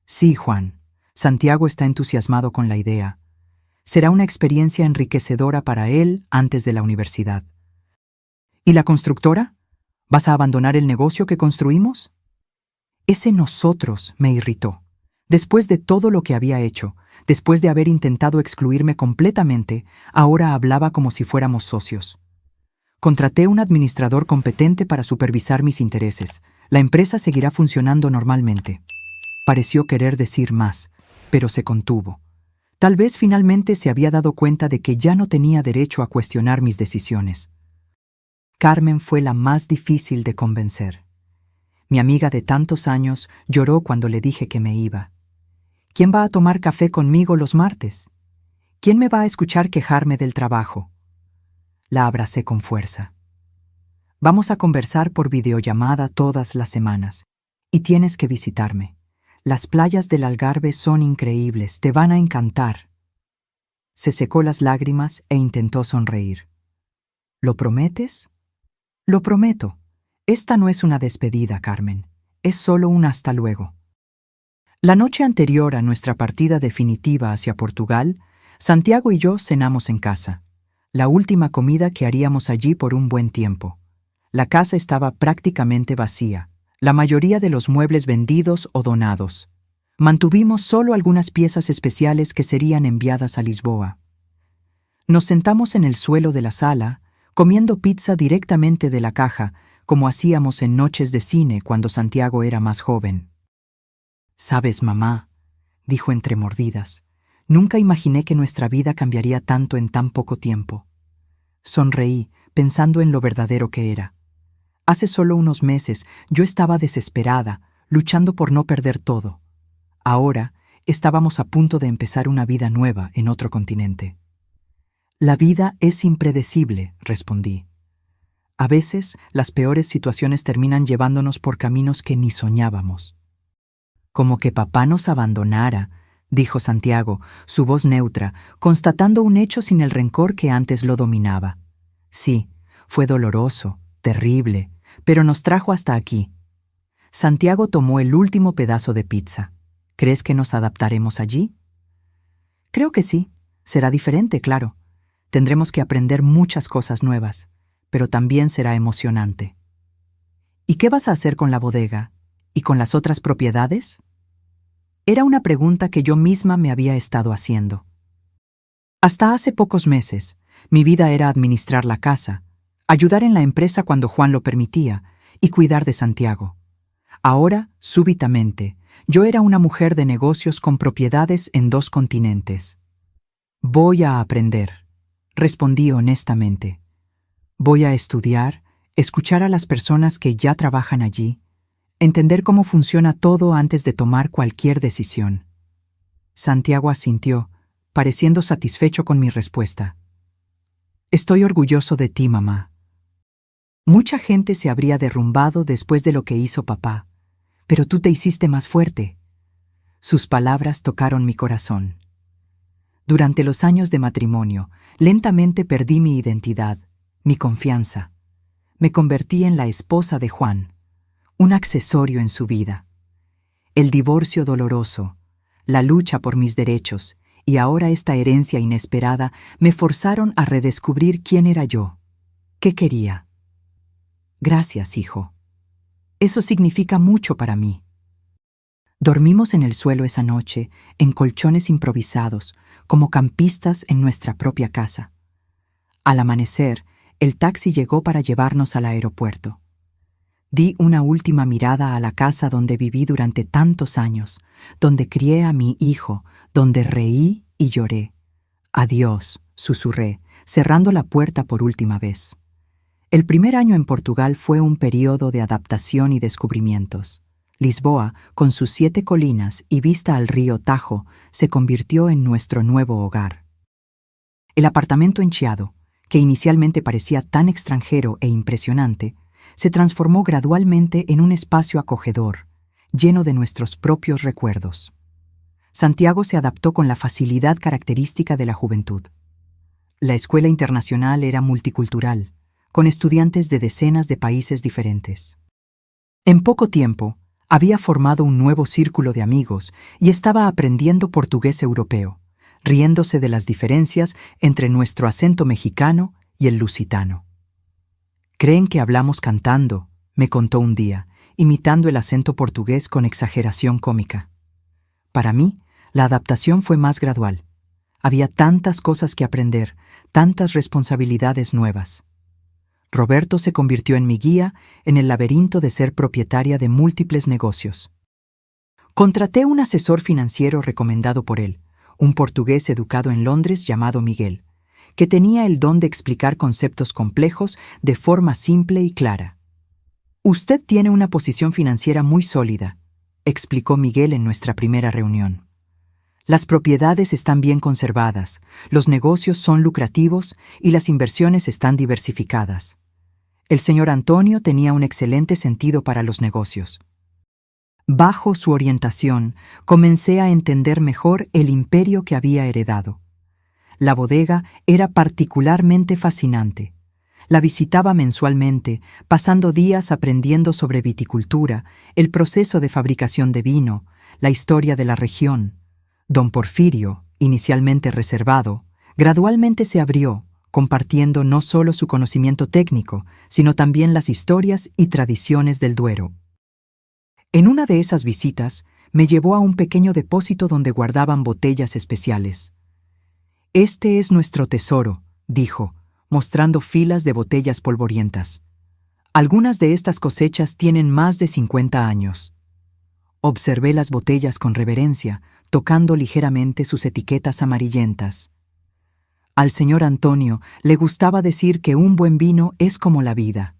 Sí, Juan. Santiago está entusiasmado con la idea. Será una experiencia enriquecedora para él antes de la universidad. ¿Y la constructora? ¿Vas a abandonar el negocio que construimos? Ese nosotros me irritó. Después de todo lo que había hecho, después de haber intentado excluirme completamente, ahora hablaba como si fuéramos socios. Contraté un administrador competente para supervisar mis intereses. La empresa seguirá funcionando normalmente. Pareció querer decir más, pero se contuvo. Tal vez finalmente se había dado cuenta de que ya no tenía derecho a cuestionar mis decisiones. Carmen fue la más difícil de convencer. Mi amiga de tantos años lloró cuando le dije que me iba. ¿Quién va a tomar café conmigo los martes? ¿Quién me va a escuchar quejarme del trabajo? La abracé con fuerza. Vamos a conversar por videollamada todas las semanas. Y tienes que visitarme. Las playas del Algarve son increíbles, te van a encantar. Se secó las lágrimas e intentó sonreír. ¿Lo prometes? Lo prometo. Esta no es una despedida, Carmen. Es solo un hasta luego. La noche anterior a nuestra partida definitiva hacia Portugal, Santiago y yo cenamos en casa. La última comida que haríamos allí por un buen tiempo. La casa estaba prácticamente vacía, la mayoría de los muebles vendidos o donados. Mantuvimos solo algunas piezas especiales que serían enviadas a Lisboa. Nos sentamos en el suelo de la sala, comiendo pizza directamente de la caja, como hacíamos en noches de cine cuando Santiago era más joven. «Sabes, mamá», dijo entre mordidas, «nunca imaginé que nuestra vida cambiaría tanto en tan poco tiempo». Sonreí, pensando en lo verdadero que era. Hace solo unos meses yo estaba desesperada, luchando por no perder todo. Ahora estábamos a punto de empezar una vida nueva en otro continente. «La vida es impredecible», respondí. A veces, las peores situaciones terminan llevándonos por caminos que ni soñábamos. «Como que papá nos abandonara», dijo Santiago, su voz neutra, constatando un hecho sin el rencor que antes lo dominaba. «Sí, fue doloroso, terrible, pero nos trajo hasta aquí». Santiago tomó el último pedazo de pizza. «¿Crees que nos adaptaremos allí?» «Creo que sí. Será diferente, claro. Tendremos que aprender muchas cosas nuevas, pero también será emocionante». «¿Y qué vas a hacer con la bodega? ¿Y con las otras propiedades?» Era una pregunta que yo misma me había estado haciendo. Hasta hace pocos meses, mi vida era administrar la casa, ayudar en la empresa cuando Juan lo permitía y cuidar de Santiago. Ahora, súbitamente, yo era una mujer de negocios con propiedades en 2 continentes. «Voy a aprender», respondí honestamente. «Voy a estudiar, escuchar a las personas que ya trabajan allí, entender cómo funciona todo antes de tomar cualquier decisión». Santiago asintió, pareciendo satisfecho con mi respuesta. «Estoy orgulloso de ti, mamá. Mucha gente se habría derrumbado después de lo que hizo papá, pero tú te hiciste más fuerte». Sus palabras tocaron mi corazón. Durante los años de matrimonio, lentamente perdí mi identidad, mi confianza. Me convertí en la esposa de Juan, un accesorio en su vida. El divorcio doloroso, la lucha por mis derechos y ahora esta herencia inesperada me forzaron a redescubrir quién era yo, qué quería. «Gracias, hijo. Eso significa mucho para mí». Dormimos en el suelo esa noche, en colchones improvisados, como campistas en nuestra propia casa. Al amanecer, el taxi llegó para llevarnos al aeropuerto. Di una última mirada a la casa donde viví durante tantos años, donde crié a mi hijo, donde reí y lloré. Adiós, susurré, cerrando la puerta por última vez. El primer año en Portugal fue un período de adaptación y descubrimientos. Lisboa, con sus 7 colinas y vista al río Tajo, se convirtió en nuestro nuevo hogar. El apartamento en Chiado, que inicialmente parecía tan extranjero e impresionante, se transformó gradualmente en un espacio acogedor, lleno de nuestros propios recuerdos. Santiago se adaptó con la facilidad característica de la juventud. La escuela internacional era multicultural, con estudiantes de decenas de países diferentes. En poco tiempo, había formado un nuevo círculo de amigos y estaba aprendiendo portugués europeo, riéndose de las diferencias entre nuestro acento mexicano y el lusitano. «Creen que hablamos cantando», me contó un día, imitando el acento portugués con exageración cómica. Para mí, la adaptación fue más gradual. Había tantas cosas que aprender, tantas responsabilidades nuevas. Roberto se convirtió en mi guía en el laberinto de ser propietaria de múltiples negocios. Contraté un asesor financiero recomendado por él, un portugués educado en Londres llamado Miguel, que tenía el don de explicar conceptos complejos de forma simple y clara. «Usted tiene una posición financiera muy sólida», explicó Miguel en nuestra primera reunión. «Las propiedades están bien conservadas, los negocios son lucrativos y las inversiones están diversificadas. El señor Antonio tenía un excelente sentido para los negocios». Bajo su orientación, comencé a entender mejor el imperio que había heredado. La bodega era particularmente fascinante. La visitaba mensualmente, pasando días aprendiendo sobre viticultura, el proceso de fabricación de vino, la historia de la región. Don Porfirio, inicialmente reservado, gradualmente se abrió, compartiendo no solo su conocimiento técnico, sino también las historias y tradiciones del Duero. En una de esas visitas, me llevó a un pequeño depósito donde guardaban botellas especiales. «Este es nuestro tesoro», dijo, mostrando filas de botellas polvorientas. «Algunas de estas cosechas tienen más de 50 años». Observé las botellas con reverencia, tocando ligeramente sus etiquetas amarillentas. «Al señor Antonio le gustaba decir que un buen vino es como la vida»,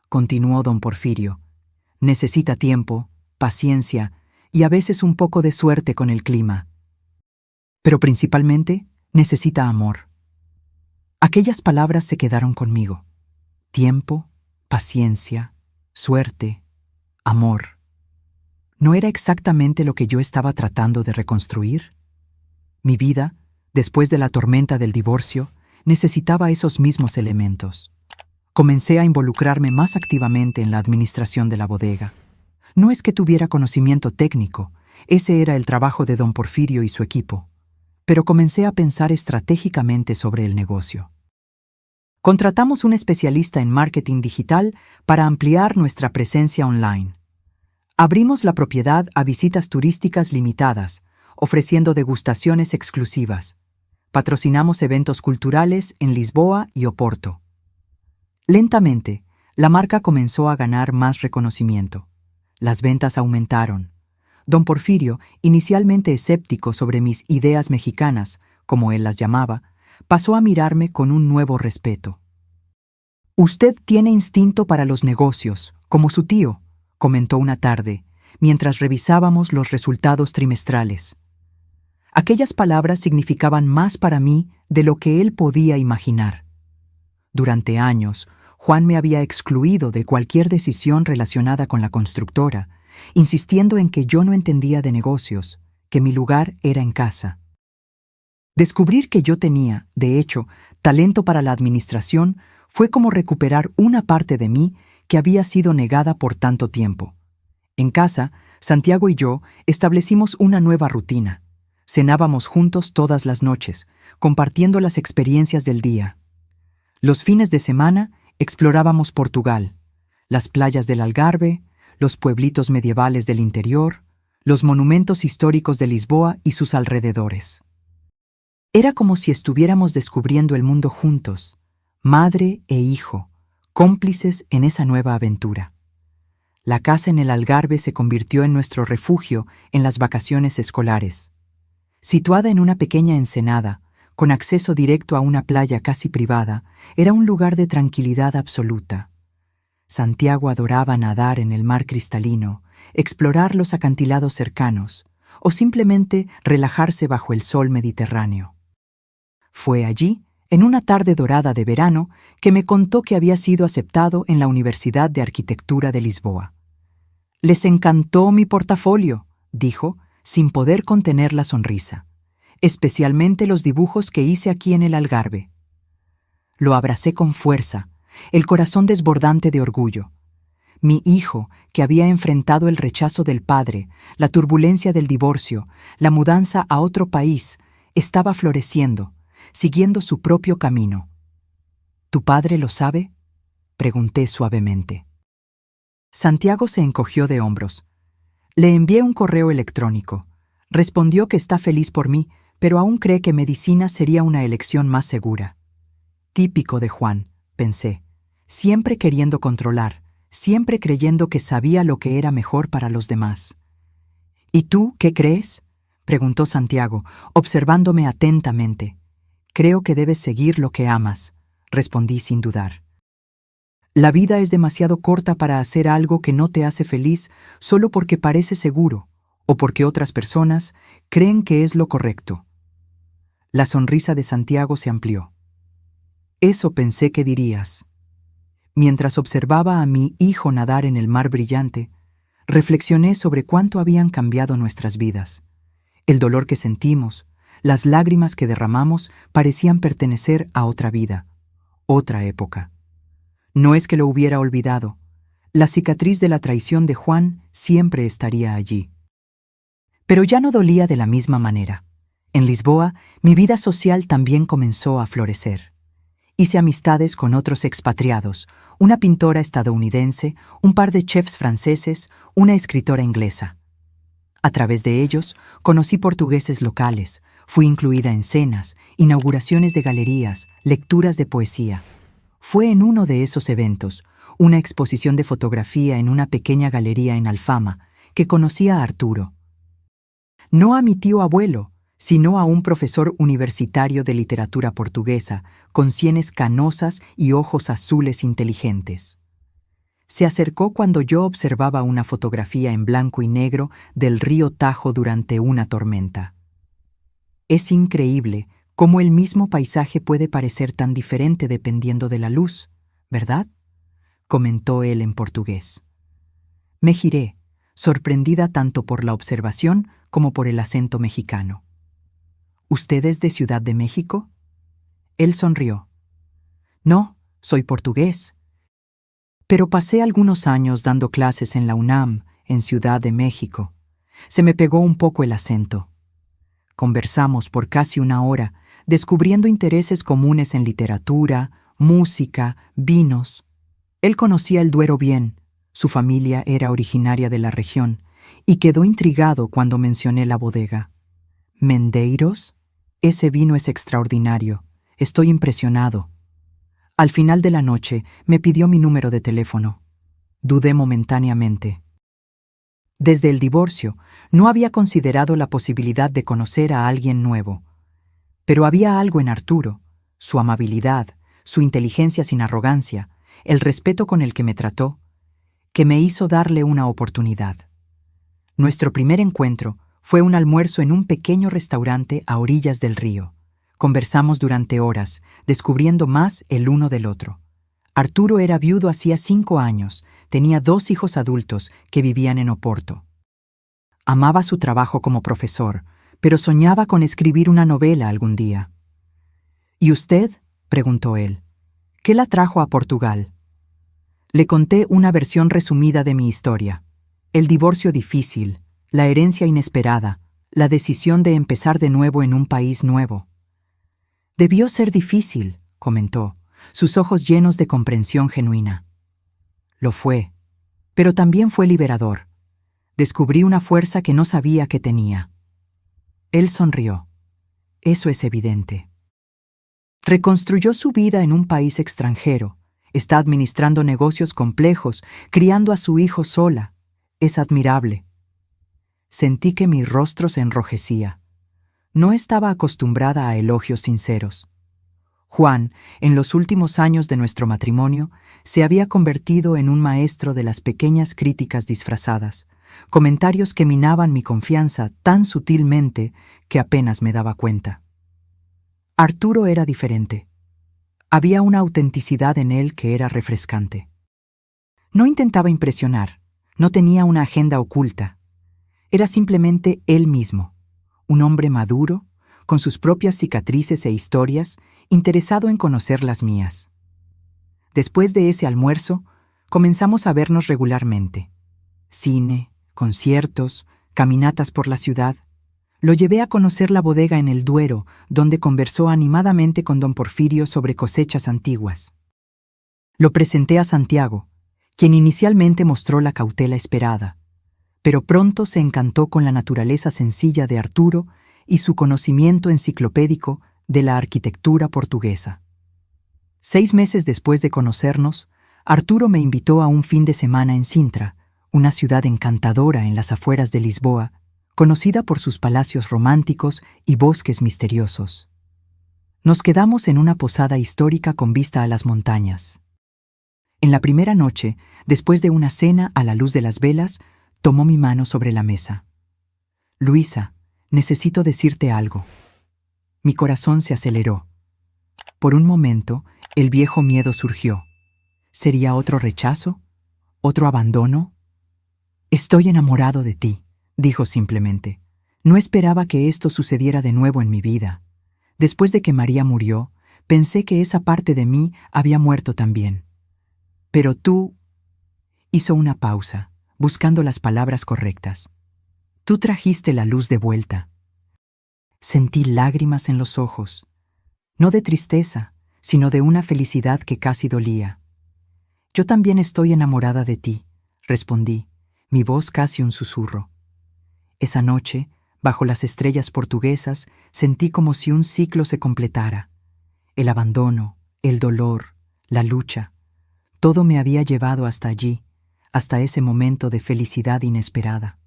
continuó don Porfirio. «Necesita tiempo, paciencia y a veces un poco de suerte con el clima. Pero principalmente, necesita amor». Aquellas palabras se quedaron conmigo. Tiempo, paciencia, suerte, amor. ¿No era exactamente lo que yo estaba tratando de reconstruir? Mi vida, después de la tormenta del divorcio, necesitaba esos mismos elementos. Comencé a involucrarme más activamente en la administración de la bodega. No es que tuviera conocimiento técnico, ese era el trabajo de don Porfirio y su equipo. Pero comencé a pensar estratégicamente sobre el negocio. Contratamos un especialista en marketing digital para ampliar nuestra presencia online. Abrimos la propiedad a visitas turísticas limitadas, ofreciendo degustaciones exclusivas. Patrocinamos eventos culturales en Lisboa y Oporto. Lentamente, la marca comenzó a ganar más reconocimiento. Las ventas aumentaron. Don Porfirio, inicialmente escéptico sobre mis ideas mexicanas, como él las llamaba, pasó a mirarme con un nuevo respeto. «Usted tiene instinto para los negocios, como su tío», comentó una tarde, mientras revisábamos los resultados trimestrales. Aquellas palabras significaban más para mí de lo que él podía imaginar. Durante años, Juan me había excluido de cualquier decisión relacionada con la constructora, insistiendo en que yo no entendía de negocios, que mi lugar era en casa. Descubrir que yo tenía, de hecho, talento para la administración fue como recuperar una parte de mí que había sido negada por tanto tiempo. En casa, Santiago y yo establecimos una nueva rutina. Cenábamos juntos todas las noches, compartiendo las experiencias del día. Los fines de semana explorábamos Portugal, las playas del Algarve, los pueblitos medievales del interior, los monumentos históricos de Lisboa y sus alrededores. Era como si estuviéramos descubriendo el mundo juntos, madre e hijo, cómplices en esa nueva aventura. La casa en el Algarve se convirtió en nuestro refugio en las vacaciones escolares. Situada en una pequeña ensenada, con acceso directo a una playa casi privada, era un lugar de tranquilidad absoluta. Santiago adoraba nadar en el mar cristalino, explorar los acantilados cercanos, o simplemente relajarse bajo el sol mediterráneo. Fue allí, en una tarde dorada de verano, que me contó que había sido aceptado en la Universidad de Arquitectura de Lisboa. «Les encantó mi portafolio», dijo, sin poder contener la sonrisa, «especialmente los dibujos que hice aquí en el Algarve». Lo abracé con fuerza, el corazón desbordante de orgullo. Mi hijo, que había enfrentado el rechazo del padre, la turbulencia del divorcio, la mudanza a otro país, estaba floreciendo, siguiendo su propio camino. «¿Tu padre lo sabe?», pregunté suavemente. Santiago se encogió de hombros. Le envié un correo electrónico. Respondió que está feliz por mí, pero aún cree que medicina sería una elección más segura. Típico de Juan, pensé, siempre queriendo controlar, siempre creyendo que sabía lo que era mejor para los demás. «¿Y tú qué crees?», preguntó Santiago, observándome atentamente. «Creo que debes seguir lo que amas», respondí sin dudar. La vida es demasiado corta para hacer algo que no te hace feliz solo porque parece seguro o porque otras personas creen que es lo correcto. La sonrisa de Santiago se amplió. «Eso pensé que dirías». Mientras observaba a mi hijo nadar en el mar brillante, reflexioné sobre cuánto habían cambiado nuestras vidas. El dolor que sentimos, las lágrimas que derramamos parecían pertenecer a otra vida, otra época. No es que lo hubiera olvidado. La cicatriz de la traición de Juan siempre estaría allí. Pero ya no dolía de la misma manera. En Lisboa, mi vida social también comenzó a florecer. Hice amistades con otros expatriados, una pintora estadounidense, un par de chefs franceses, una escritora inglesa. A través de ellos, conocí portugueses locales, fui incluida en cenas, inauguraciones de galerías, lecturas de poesía. Fue en uno de esos eventos, una exposición de fotografía en una pequeña galería en Alfama, que conocí a Arturo. No a mi tío abuelo, sino a un profesor universitario de literatura portuguesa, con sienes canosas y ojos azules inteligentes. Se acercó cuando yo observaba una fotografía en blanco y negro del río Tajo durante una tormenta. Es increíble cómo el mismo paisaje puede parecer tan diferente dependiendo de la luz, ¿verdad?, comentó él en portugués. Me giré, sorprendida tanto por la observación como por el acento mexicano. ¿Usted es de Ciudad de México? Él sonrió. No, soy portugués. Pero pasé algunos años dando clases en la UNAM, en Ciudad de México. Se me pegó un poco el acento. Conversamos por casi una hora, descubriendo intereses comunes en literatura, música, vinos. Él conocía el Duero bien, su familia era originaria de la región, y quedó intrigado cuando mencioné la bodega. «¿Mendeiros? Ese vino es extraordinario. Estoy impresionado». Al final de la noche me pidió mi número de teléfono. Dudé momentáneamente. Desde el divorcio, no había considerado la posibilidad de conocer a alguien nuevo. Pero había algo en Arturo, su amabilidad, su inteligencia sin arrogancia, el respeto con el que me trató, que me hizo darle una oportunidad. Nuestro primer encuentro fue un almuerzo en un pequeño restaurante a orillas del río. Conversamos durante horas, descubriendo más el uno del otro. Arturo era viudo hacía 5 años, tenía 2 hijos adultos que vivían en Oporto. Amaba su trabajo como profesor, pero soñaba con escribir una novela algún día. «¿Y usted?», preguntó él. «¿Qué la trajo a Portugal?». Le conté una versión resumida de mi historia. El divorcio difícil, la herencia inesperada, la decisión de empezar de nuevo en un país nuevo. «Debió ser difícil», comentó, sus ojos llenos de comprensión genuina. Lo fue, pero también fue liberador. Descubrí una fuerza que no sabía que tenía. Él sonrió. Eso es evidente. Reconstruyó su vida en un país extranjero. Está administrando negocios complejos, criando a su hijo sola. Es admirable. Sentí que mi rostro se enrojecía. No estaba acostumbrada a elogios sinceros. Juan, en los últimos años de nuestro matrimonio, se había convertido en un maestro de las pequeñas críticas disfrazadas, comentarios que minaban mi confianza tan sutilmente que apenas me daba cuenta. Arturo era diferente. Había una autenticidad en él que era refrescante. No intentaba impresionar, no tenía una agenda oculta. Era simplemente él mismo, un hombre maduro, con sus propias cicatrices e historias, interesado en conocer las mías. Después de ese almuerzo, comenzamos a vernos regularmente. Cine, conciertos, caminatas por la ciudad. Lo llevé a conocer la bodega en el Duero, donde conversó animadamente con don Porfirio sobre cosechas antiguas. Lo presenté a Santiago, quien inicialmente mostró la cautela esperada, pero pronto se encantó con la naturaleza sencilla de Arturo y su conocimiento enciclopédico de la arquitectura portuguesa. 6 meses después de conocernos, Arturo me invitó a un fin de semana en Sintra, una ciudad encantadora en las afueras de Lisboa, conocida por sus palacios románticos y bosques misteriosos. Nos quedamos en una posada histórica con vista a las montañas. En la primera noche, después de una cena a la luz de las velas, tomó mi mano sobre la mesa. «Luisa, necesito decirte algo». Mi corazón se aceleró. Por un momento, el viejo miedo surgió. ¿Sería otro rechazo? ¿Otro abandono? «Estoy enamorado de ti», dijo simplemente. No esperaba que esto sucediera de nuevo en mi vida. Después de que María murió, pensé que esa parte de mí había muerto también. Pero tú... Hizo una pausa, buscando las palabras correctas. Tú trajiste la luz de vuelta. Sentí lágrimas en los ojos, no de tristeza, sino de una felicidad que casi dolía. Yo también estoy enamorada de ti, respondí, mi voz casi un susurro. Esa noche, bajo las estrellas portuguesas, sentí como si un ciclo se completara. El abandono, el dolor, la lucha, todo me había llevado hasta allí, hasta ese momento de felicidad inesperada.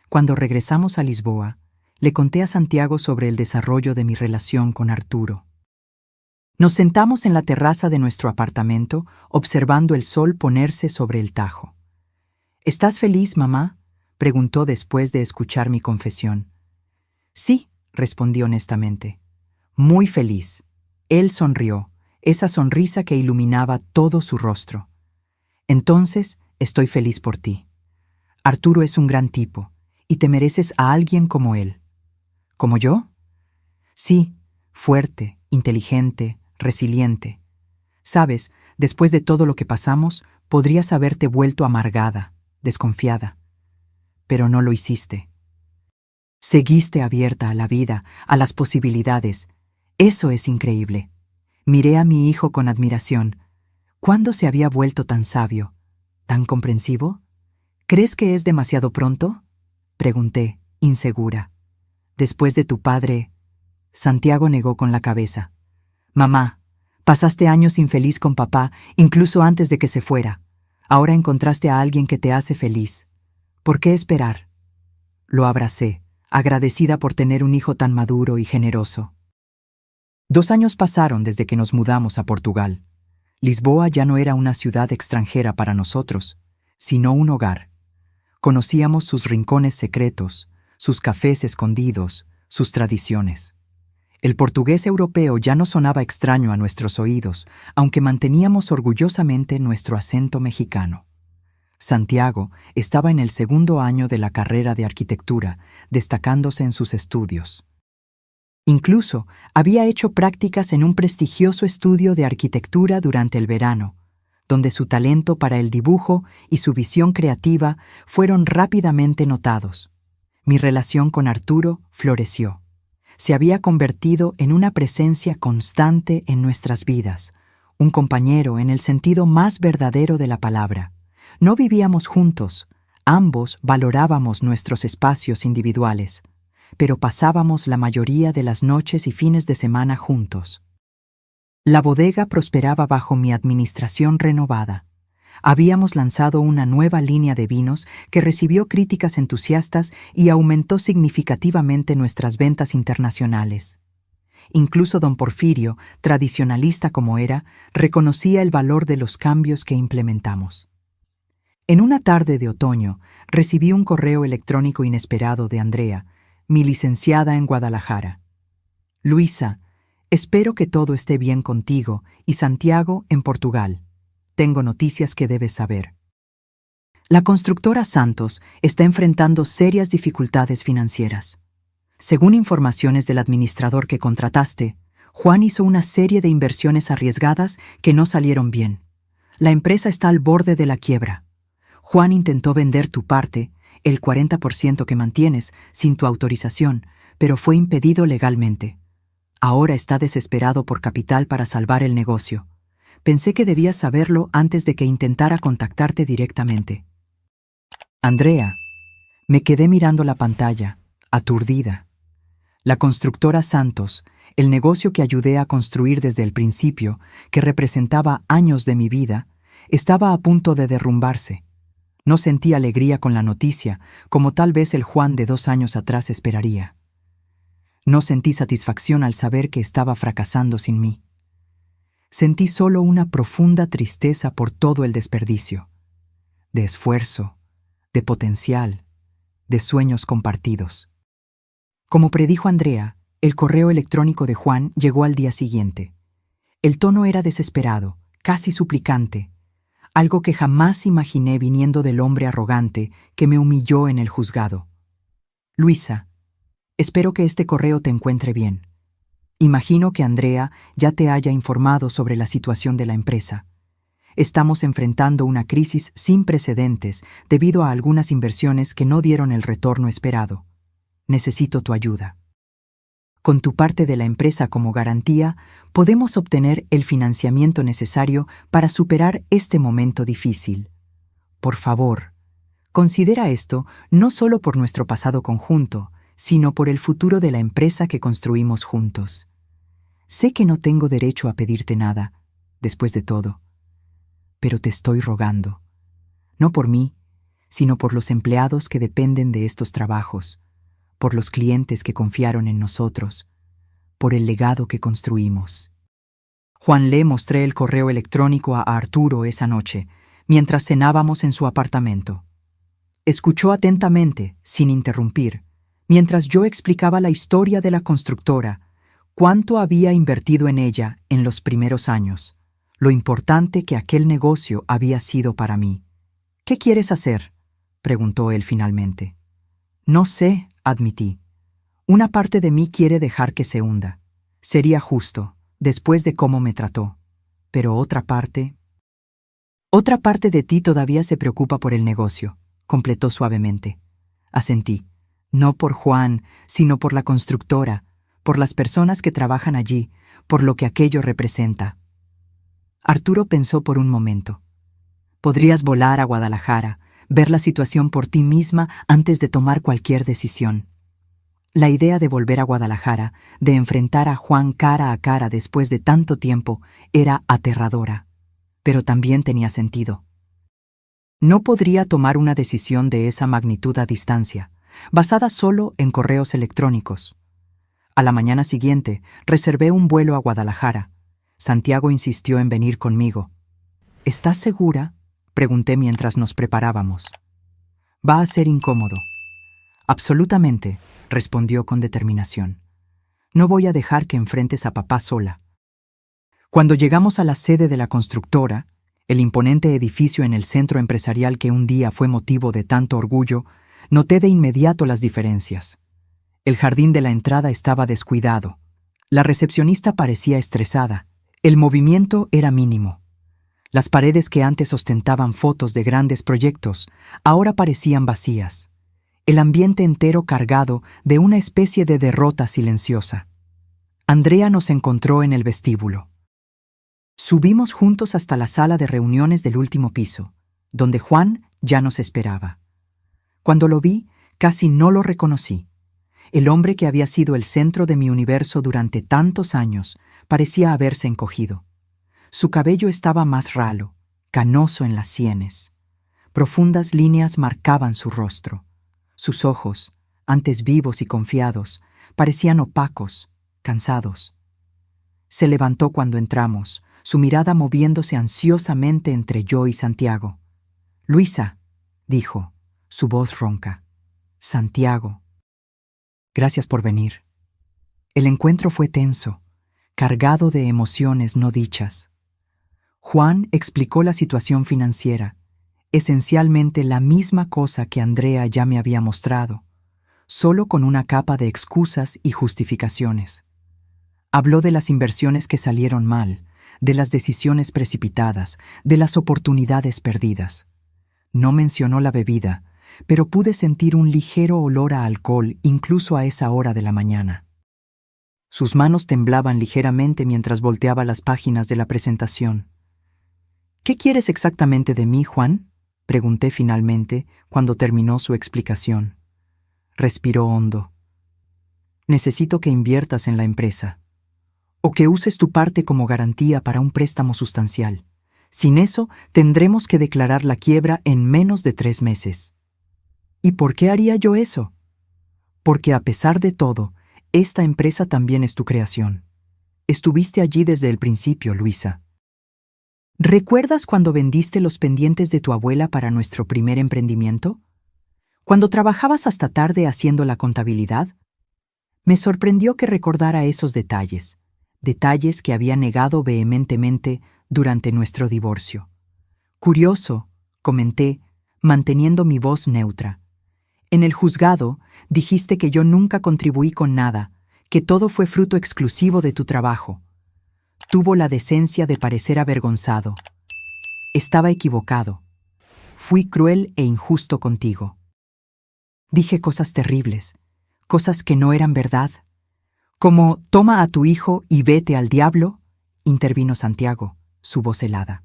Cuando regresamos a Lisboa, le conté a Santiago sobre el desarrollo de mi relación con Arturo. Nos sentamos en la terraza de nuestro apartamento, observando el sol ponerse sobre el Tajo. ¿Estás feliz, mamá?, preguntó después de escuchar mi confesión. Sí, respondí honestamente. Muy feliz. Él sonrió, esa sonrisa que iluminaba todo su rostro. Entonces, estoy feliz por ti. Arturo es un gran tipo, y te mereces a alguien como él. ¿Como yo? Sí, fuerte, inteligente, resiliente. Sabes, después de todo lo que pasamos, podrías haberte vuelto amargada, desconfiada. Pero no lo hiciste. Seguiste abierta a la vida, a las posibilidades. Eso es increíble. Miré a mi hijo con admiración. ¿Cuándo se había vuelto tan sabio, tan comprensivo? ¿Crees que es demasiado pronto?, pregunté, insegura. Después de tu padre... Santiago negó con la cabeza. Mamá, pasaste años infeliz con papá, incluso antes de que se fuera. Ahora encontraste a alguien que te hace feliz. ¿Por qué esperar? Lo abracé, agradecida por tener un hijo tan maduro y generoso. 2 años pasaron desde que nos mudamos a Portugal. Lisboa ya no era una ciudad extranjera para nosotros, sino un hogar. Conocíamos sus rincones secretos, sus cafés escondidos, sus tradiciones. El portugués europeo ya no sonaba extraño a nuestros oídos, aunque manteníamos orgullosamente nuestro acento mexicano. Santiago estaba en el 2º año de la carrera de arquitectura, destacándose en sus estudios. Incluso había hecho prácticas en un prestigioso estudio de arquitectura durante el verano, donde su talento para el dibujo y su visión creativa fueron rápidamente notados. Mi relación con Arturo floreció. Se había convertido en una presencia constante en nuestras vidas, un compañero en el sentido más verdadero de la palabra. No vivíamos juntos, Ambos valorábamos nuestros espacios individuales, pero pasábamos la mayoría de las noches y fines de semana juntos. La bodega prosperaba bajo mi administración renovada. Habíamos lanzado una nueva línea de vinos que recibió críticas entusiastas y aumentó significativamente nuestras ventas internacionales. Incluso don Porfirio, tradicionalista como era, reconocía el valor de los cambios que implementamos. En una tarde de otoño, recibí un correo electrónico inesperado de Andrea, mi licenciada en Guadalajara. Luisa, espero que todo esté bien contigo y Santiago en Portugal. Tengo noticias que debes saber. La constructora Santos está enfrentando serias dificultades financieras. Según informaciones del administrador que contrataste, Juan hizo una serie de inversiones arriesgadas que no salieron bien. La empresa está al borde de la quiebra. Juan intentó vender tu parte, el 40% que mantienes, sin tu autorización, pero fue impedido legalmente. Ahora está desesperado por capital para salvar el negocio. Pensé que debías saberlo antes de que intentara contactarte directamente. Andrea, me quedé mirando la pantalla, aturdida. La constructora Santos, el negocio que ayudé a construir desde el principio, que representaba años de mi vida, estaba a punto de derrumbarse. No sentí alegría con la noticia, como tal vez el Juan de 2 años atrás esperaría. No sentí satisfacción al saber que estaba fracasando sin mí. Sentí solo una profunda tristeza por todo el desperdicio, de esfuerzo, de potencial, de sueños compartidos. Como predijo Andrea, el correo electrónico de Juan llegó al día siguiente. El tono era desesperado, casi suplicante, algo que jamás imaginé viniendo del hombre arrogante que me humilló en el juzgado. Luisa, espero que este correo te encuentre bien. Imagino que Andrea ya te haya informado sobre la situación de la empresa. Estamos enfrentando una crisis sin precedentes debido a algunas inversiones que no dieron el retorno esperado. Necesito tu ayuda. Con tu parte de la empresa como garantía, podemos obtener el financiamiento necesario para superar este momento difícil. Por favor, considera esto no solo por nuestro pasado conjunto, sino por el futuro de la empresa que construimos juntos. Sé que no tengo derecho a pedirte nada, después de todo, pero te estoy rogando, no por mí, sino por los empleados que dependen de estos trabajos, por los clientes que confiaron en nosotros, por el legado que construimos. Juan le mostré el correo electrónico a Arturo esa noche, mientras cenábamos en su apartamento. Escuchó atentamente, sin interrumpir, mientras yo explicaba la historia de la constructora, cuánto había invertido en ella en los primeros años, lo importante que aquel negocio había sido para mí. ¿Qué quieres hacer?, preguntó él finalmente. No sé, admití. Una parte de mí quiere dejar que se hunda. Sería justo, después de cómo me trató. Pero otra parte de ti todavía se preocupa por el negocio, completó suavemente. Asentí. No por Juan, sino por la constructora, por las personas que trabajan allí, por lo que aquello representa. Arturo pensó por un momento. Podrías volar a Guadalajara, ver la situación por ti misma antes de tomar cualquier decisión. La idea de volver a Guadalajara, de enfrentar a Juan cara a cara después de tanto tiempo, era aterradora, pero también tenía sentido. No podría tomar una decisión de esa magnitud a distancia, basada solo en correos electrónicos. A la mañana siguiente, reservé un vuelo a Guadalajara. Santiago insistió en venir conmigo. ¿Estás segura?, pregunté mientras nos preparábamos. Va a ser incómodo. Absolutamente, respondió con determinación. No voy a dejar que enfrentes a papá sola. Cuando llegamos a la sede de la constructora, el imponente edificio en el centro empresarial que un día fue motivo de tanto orgullo, noté de inmediato las diferencias. El jardín de la entrada estaba descuidado. La recepcionista parecía estresada. El movimiento era mínimo. Las paredes que antes ostentaban fotos de grandes proyectos ahora parecían vacías. El ambiente entero cargado de una especie de derrota silenciosa. Andrea nos encontró en el vestíbulo. Subimos juntos hasta la sala de reuniones del último piso, donde Juan ya nos esperaba. Cuando lo vi, casi no lo reconocí. El hombre que había sido el centro de mi universo durante tantos años parecía haberse encogido. Su cabello estaba más ralo, canoso en las sienes. Profundas líneas marcaban su rostro. Sus ojos, antes vivos y confiados, parecían opacos, cansados. Se levantó cuando entramos, su mirada moviéndose ansiosamente entre yo y Santiago. «Luisa», dijo, su voz ronca. «Santiago. Gracias por venir». El encuentro fue tenso, cargado de emociones no dichas. Juan explicó la situación financiera, esencialmente la misma cosa que Andrea ya me había mostrado, solo con una capa de excusas y justificaciones. Habló de las inversiones que salieron mal, de las decisiones precipitadas, de las oportunidades perdidas. No mencionó la bebida, pero pude sentir un ligero olor a alcohol incluso a esa hora de la mañana. Sus manos temblaban ligeramente mientras volteaba las páginas de la presentación. «¿Qué quieres exactamente de mí, Juan?», pregunté finalmente cuando terminó su explicación. Respiró hondo. «Necesito que inviertas en la empresa, o que uses tu parte como garantía para un préstamo sustancial. Sin eso, tendremos que declarar la quiebra en menos de 3 meses». ¿Y por qué haría yo eso? Porque a pesar de todo, esta empresa también es tu creación. Estuviste allí desde el principio, Luisa. ¿Recuerdas cuando vendiste los pendientes de tu abuela para nuestro primer emprendimiento? ¿Cuando trabajabas hasta tarde haciendo la contabilidad? Me sorprendió que recordara esos detalles, detalles que había negado vehementemente durante nuestro divorcio. «Curioso», comenté, manteniendo mi voz neutra. «En el juzgado dijiste que yo nunca contribuí con nada, que todo fue fruto exclusivo de tu trabajo». Tuvo la decencia de parecer avergonzado. Estaba equivocado. Fui cruel e injusto contigo. Dije cosas terribles, cosas que no eran verdad. Como «toma a tu hijo y vete al diablo», intervino Santiago, su voz helada.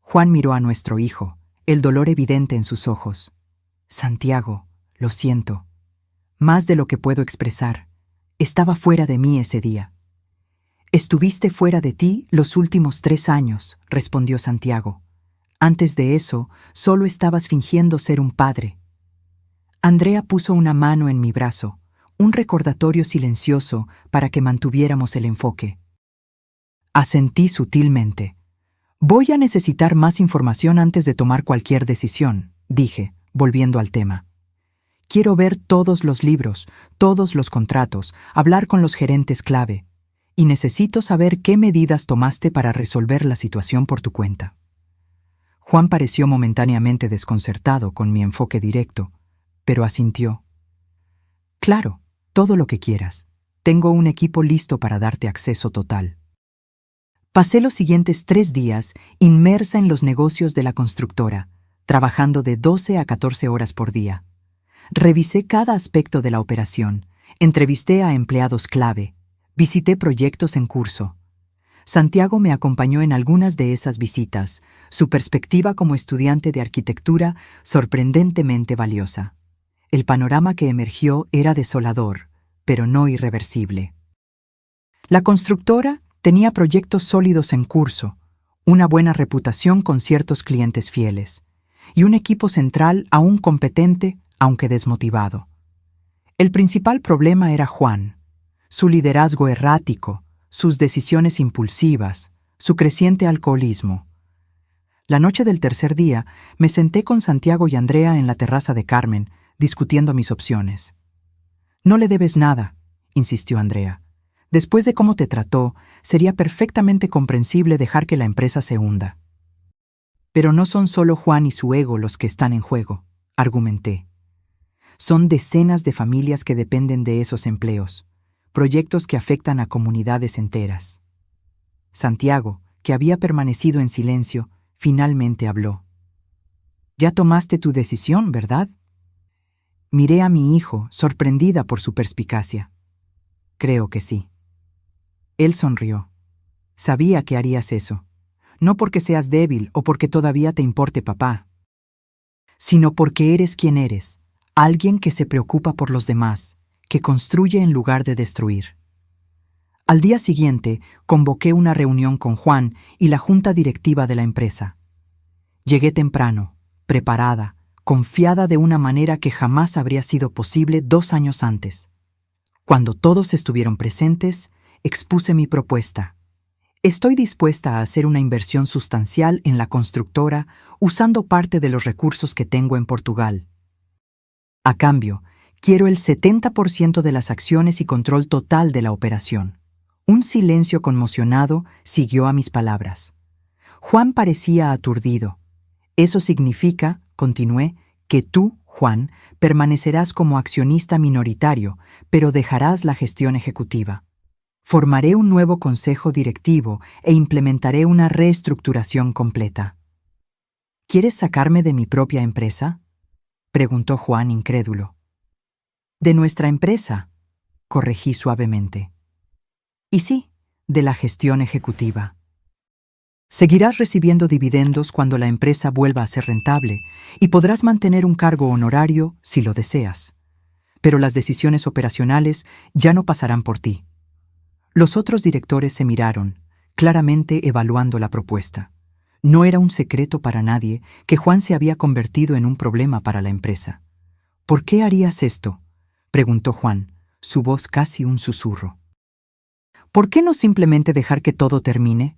Juan miró a nuestro hijo, el dolor evidente en sus ojos. «Santiago, lo siento. Más de lo que puedo expresar. Estaba fuera de mí ese día». «Estuviste fuera de ti los últimos 3 años», respondió Santiago. «Antes de eso, solo estabas fingiendo ser un padre». Andrea puso una mano en mi brazo, un recordatorio silencioso para que mantuviéramos el enfoque. Asentí sutilmente. «Voy a necesitar más información antes de tomar cualquier decisión», dije, volviendo al tema. «Quiero ver todos los libros, todos los contratos, hablar con los gerentes clave. Y necesito saber qué medidas tomaste para resolver la situación por tu cuenta». Juan pareció momentáneamente desconcertado con mi enfoque directo, pero asintió. «Claro, todo lo que quieras. Tengo un equipo listo para darte acceso total». Pasé los siguientes 3 días inmersa en los negocios de la constructora, trabajando de 12 a 14 horas por día. Revisé cada aspecto de la operación, entrevisté a empleados clave, visité proyectos en curso. Santiago me acompañó en algunas de esas visitas, su perspectiva como estudiante de arquitectura sorprendentemente valiosa. El panorama que emergió era desolador, pero no irreversible. La constructora tenía proyectos sólidos en curso, una buena reputación con ciertos clientes fieles, y un equipo central aún competente, aunque desmotivado. El principal problema era Juan, su liderazgo errático, sus decisiones impulsivas, su creciente alcoholismo. La noche del tercer día me senté con Santiago y Andrea en la terraza de Carmen, discutiendo mis opciones. «No le debes nada», insistió Andrea. «Después de cómo te trató, sería perfectamente comprensible dejar que la empresa se hunda». «Pero no son solo Juan y su ego los que están en juego», argumenté. «Son decenas de familias que dependen de esos empleos, proyectos que afectan a comunidades enteras». Santiago, que había permanecido en silencio, finalmente habló. «Ya tomaste tu decisión, ¿verdad?». Miré a mi hijo, sorprendida por su perspicacia. «Creo que sí». Él sonrió. «Sabía que harías eso. No porque seas débil o porque todavía te importe papá, sino porque eres quien eres, Alguien que se preocupa por los demás, que construye en lugar de destruir. Al día siguiente, convoqué una reunión con Juan y la junta directiva de la empresa. Llegué temprano, preparada, confiada de una manera que jamás habría sido posible 2 años antes. Cuando todos estuvieron presentes, expuse mi propuesta. Estoy dispuesta a hacer una inversión sustancial en la constructora usando parte de los recursos que tengo en Portugal. A cambio, quiero el 70% de las acciones y control total de la operación. Un silencio conmocionado siguió a mis palabras. Juan parecía aturdido. Eso significa, continué, que tú, Juan, permanecerás como accionista minoritario, pero dejarás la gestión ejecutiva. Formaré un nuevo consejo directivo e implementaré una reestructuración completa. ¿Quieres sacarme de mi propia empresa?, preguntó Juan incrédulo. De nuestra empresa, corregí suavemente. Y sí, de la gestión ejecutiva. Seguirás recibiendo dividendos cuando la empresa vuelva a ser rentable y podrás mantener un cargo honorario si lo deseas. Pero las decisiones operacionales ya no pasarán por ti. Los otros directores se miraron, claramente evaluando la propuesta. No era un secreto para nadie que Juan se había convertido en un problema para la empresa. ¿Por qué harías esto?, preguntó Juan, su voz casi un susurro. ¿Por qué no simplemente dejar que todo termine?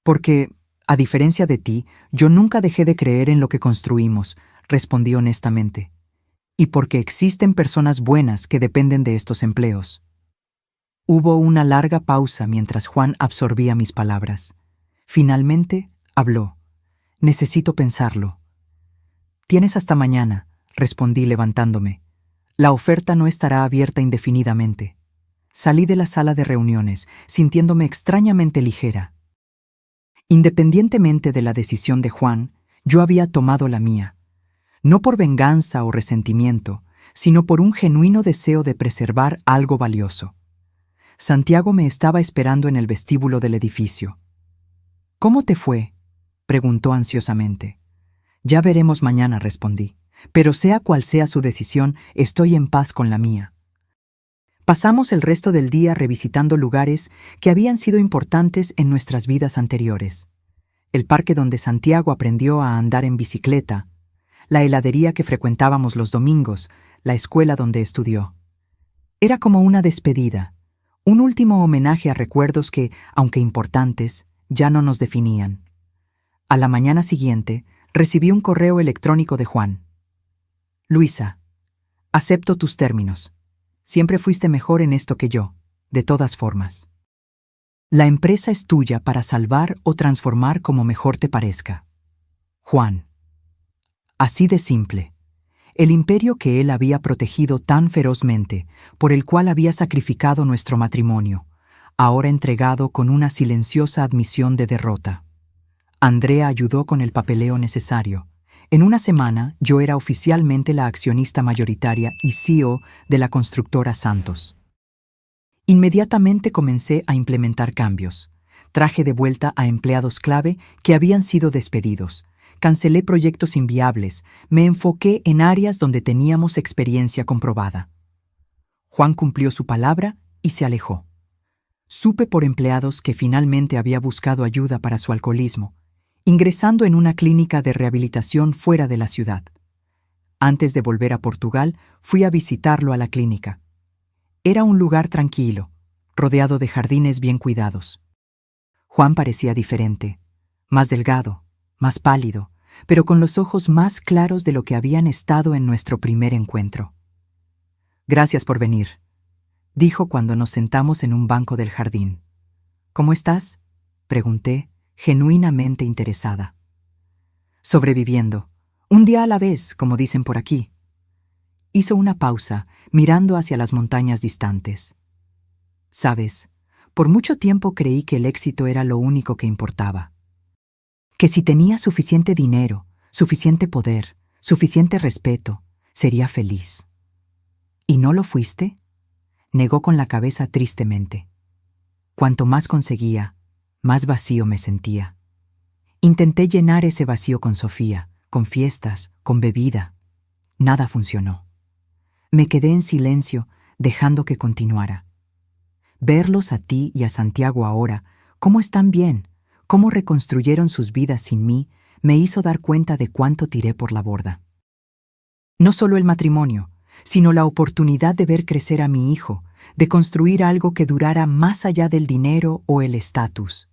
Porque, a diferencia de ti, yo nunca dejé de creer en lo que construimos, respondí honestamente. Y porque existen personas buenas que dependen de estos empleos. Hubo una larga pausa mientras Juan absorbía mis palabras. Finalmente, habló. Necesito pensarlo. Tienes hasta mañana, respondí levantándome. La oferta no estará abierta indefinidamente. Salí de la sala de reuniones, sintiéndome extrañamente ligera. Independientemente de la decisión de Juan, yo había tomado la mía. No por venganza o resentimiento, sino por un genuino deseo de preservar algo valioso. Santiago me estaba esperando en el vestíbulo del edificio. ¿Cómo te fue?, preguntó ansiosamente. Ya veremos mañana, respondí. Pero sea cual sea su decisión, estoy en paz con la mía. Pasamos el resto del día revisitando lugares que habían sido importantes en nuestras vidas anteriores. El parque donde Santiago aprendió a andar en bicicleta, la heladería que frecuentábamos los domingos, la escuela donde estudió. Era como una despedida, un último homenaje a recuerdos que, aunque importantes, ya no nos definían. A la mañana siguiente, recibí un correo electrónico de Juan. Luisa, acepto tus términos. Siempre fuiste mejor en esto que yo, de todas formas. La empresa es tuya para salvar o transformar como mejor te parezca. Juan. Así de simple. El imperio que él había protegido tan ferozmente, por el cual había sacrificado nuestro matrimonio, ahora entregado con una silenciosa admisión de derrota. Andrea ayudó con el papeleo necesario. En una semana yo era oficialmente la accionista mayoritaria y CEO de la constructora Santos. Inmediatamente comencé a implementar cambios. Traje de vuelta a empleados clave que habían sido despedidos. Cancelé proyectos inviables, me enfoqué en áreas donde teníamos experiencia comprobada. Juan cumplió su palabra y se alejó. Supe por empleados que finalmente había buscado ayuda para su alcoholismo, ingresando en una clínica de rehabilitación fuera de la ciudad. Antes de volver a Portugal, fui a visitarlo a la clínica. Era un lugar tranquilo, rodeado de jardines bien cuidados. Juan parecía diferente, más delgado, más pálido, pero con los ojos más claros de lo que habían estado en nuestro primer encuentro. «Gracias por venir», dijo cuando nos sentamos en un banco del jardín. «¿Cómo estás?», pregunté, genuinamente interesada. «Sobreviviendo, un día a la vez, como dicen por aquí». Hizo una pausa, mirando hacia las montañas distantes. «Sabes, por mucho tiempo creí que el éxito era lo único que importaba. Que si tenía suficiente dinero, suficiente poder, suficiente respeto, sería feliz». «¿Y no lo fuiste?», negó con la cabeza tristemente. Cuanto más conseguía, más vacío me sentía. Intenté llenar ese vacío con Sofía, con fiestas, con bebida. Nada funcionó. Me quedé en silencio, dejando que continuara. Verlos a ti y a Santiago ahora, cómo están bien, cómo reconstruyeron sus vidas sin mí, me hizo dar cuenta de cuánto tiré por la borda. No solo el matrimonio, sino la oportunidad de ver crecer a mi hijo, de construir algo que durara más allá del dinero o el estatus.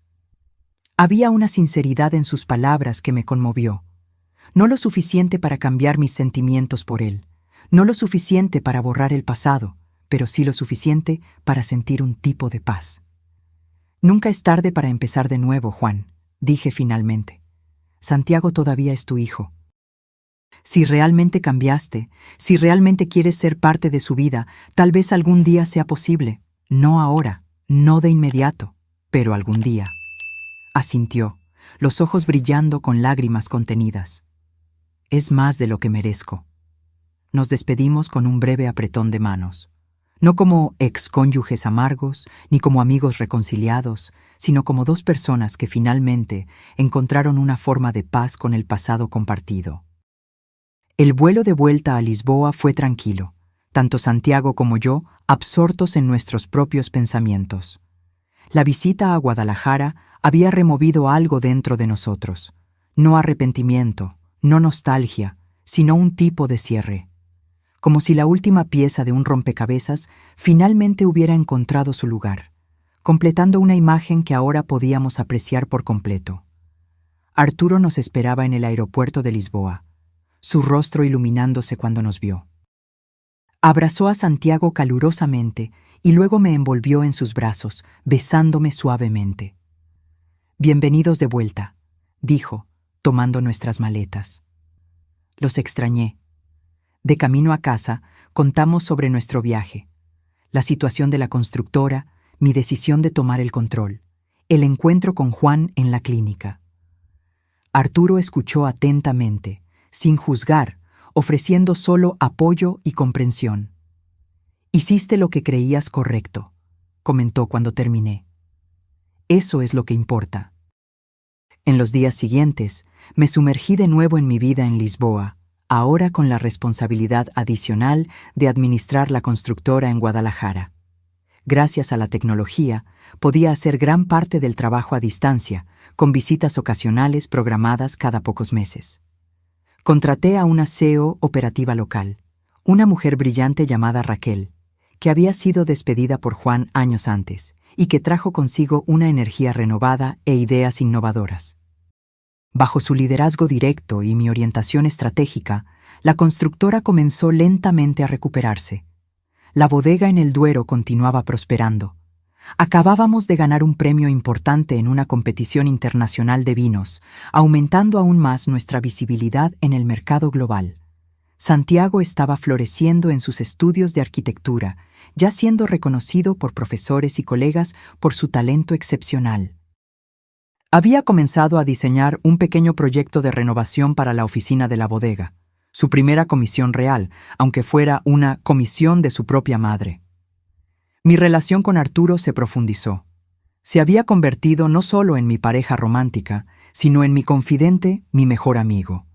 Había una sinceridad en sus palabras que me conmovió. No lo suficiente para cambiar mis sentimientos por él, no lo suficiente para borrar el pasado, pero sí lo suficiente para sentir un tipo de paz. Nunca es tarde para empezar de nuevo, Juan, dije finalmente. Santiago todavía es tu hijo. Si realmente cambiaste, si realmente quieres ser parte de su vida, tal vez algún día sea posible. No ahora, no de inmediato, pero algún día. Asintió, los ojos brillando con lágrimas contenidas. Es más de lo que merezco. Nos despedimos con un breve apretón de manos. No como excónyuges amargos, ni como amigos reconciliados, sino como dos personas que finalmente encontraron una forma de paz con el pasado compartido. El vuelo de vuelta a Lisboa fue tranquilo, tanto Santiago como yo absortos en nuestros propios pensamientos. La visita a Guadalajara había removido algo dentro de nosotros, no arrepentimiento, no nostalgia, sino un tipo de cierre. Como si la última pieza de un rompecabezas finalmente hubiera encontrado su lugar, completando una imagen que ahora podíamos apreciar por completo. Arturo nos esperaba en el aeropuerto de Lisboa, su rostro iluminándose cuando nos vio. Abrazó a Santiago calurosamente y luego me envolvió en sus brazos, besándome suavemente. «Bienvenidos de vuelta», dijo, tomando nuestras maletas. Los extrañé. De camino a casa, contamos sobre nuestro viaje, la situación de la constructora, mi decisión de tomar el control, el encuentro con Juan en la clínica. Arturo escuchó atentamente, sin juzgar, ofreciendo solo apoyo y comprensión. «Hiciste lo que creías correcto», comentó cuando terminé. «Eso es lo que importa». En los días siguientes, me sumergí de nuevo en mi vida en Lisboa, ahora con la responsabilidad adicional de administrar la constructora en Guadalajara. Gracias a la tecnología, podía hacer gran parte del trabajo a distancia, con visitas ocasionales programadas cada pocos meses. Contraté a una CEO operativa local, una mujer brillante llamada Raquel, que había sido despedida por Juan años antes y que trajo consigo una energía renovada e ideas innovadoras. Bajo su liderazgo directo y mi orientación estratégica, la constructora comenzó lentamente a recuperarse. La bodega en el Duero continuaba prosperando. Acabábamos de ganar un premio importante en una competición internacional de vinos, aumentando aún más nuestra visibilidad en el mercado global. Santiago estaba floreciendo en sus estudios de arquitectura, ya siendo reconocido por profesores y colegas por su talento excepcional. Había comenzado a diseñar un pequeño proyecto de renovación para la oficina de la bodega, su primera comisión real, aunque fuera una comisión de su propia madre. Mi relación con Arturo se profundizó. Se había convertido no solo en mi pareja romántica, sino en mi confidente, mi mejor amigo.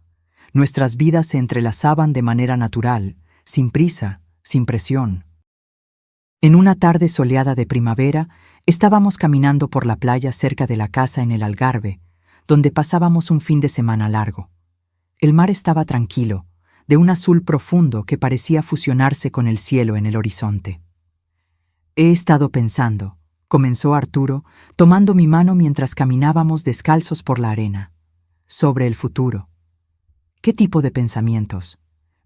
Nuestras vidas se entrelazaban de manera natural, sin prisa, sin presión. En una tarde soleada de primavera, estábamos caminando por la playa cerca de la casa en el Algarve, donde pasábamos un fin de semana largo. El mar estaba tranquilo, de un azul profundo que parecía fusionarse con el cielo en el horizonte. «He estado pensando», comenzó Arturo, tomando mi mano mientras caminábamos descalzos por la arena, «sobre el futuro». «¿Qué tipo de pensamientos?»,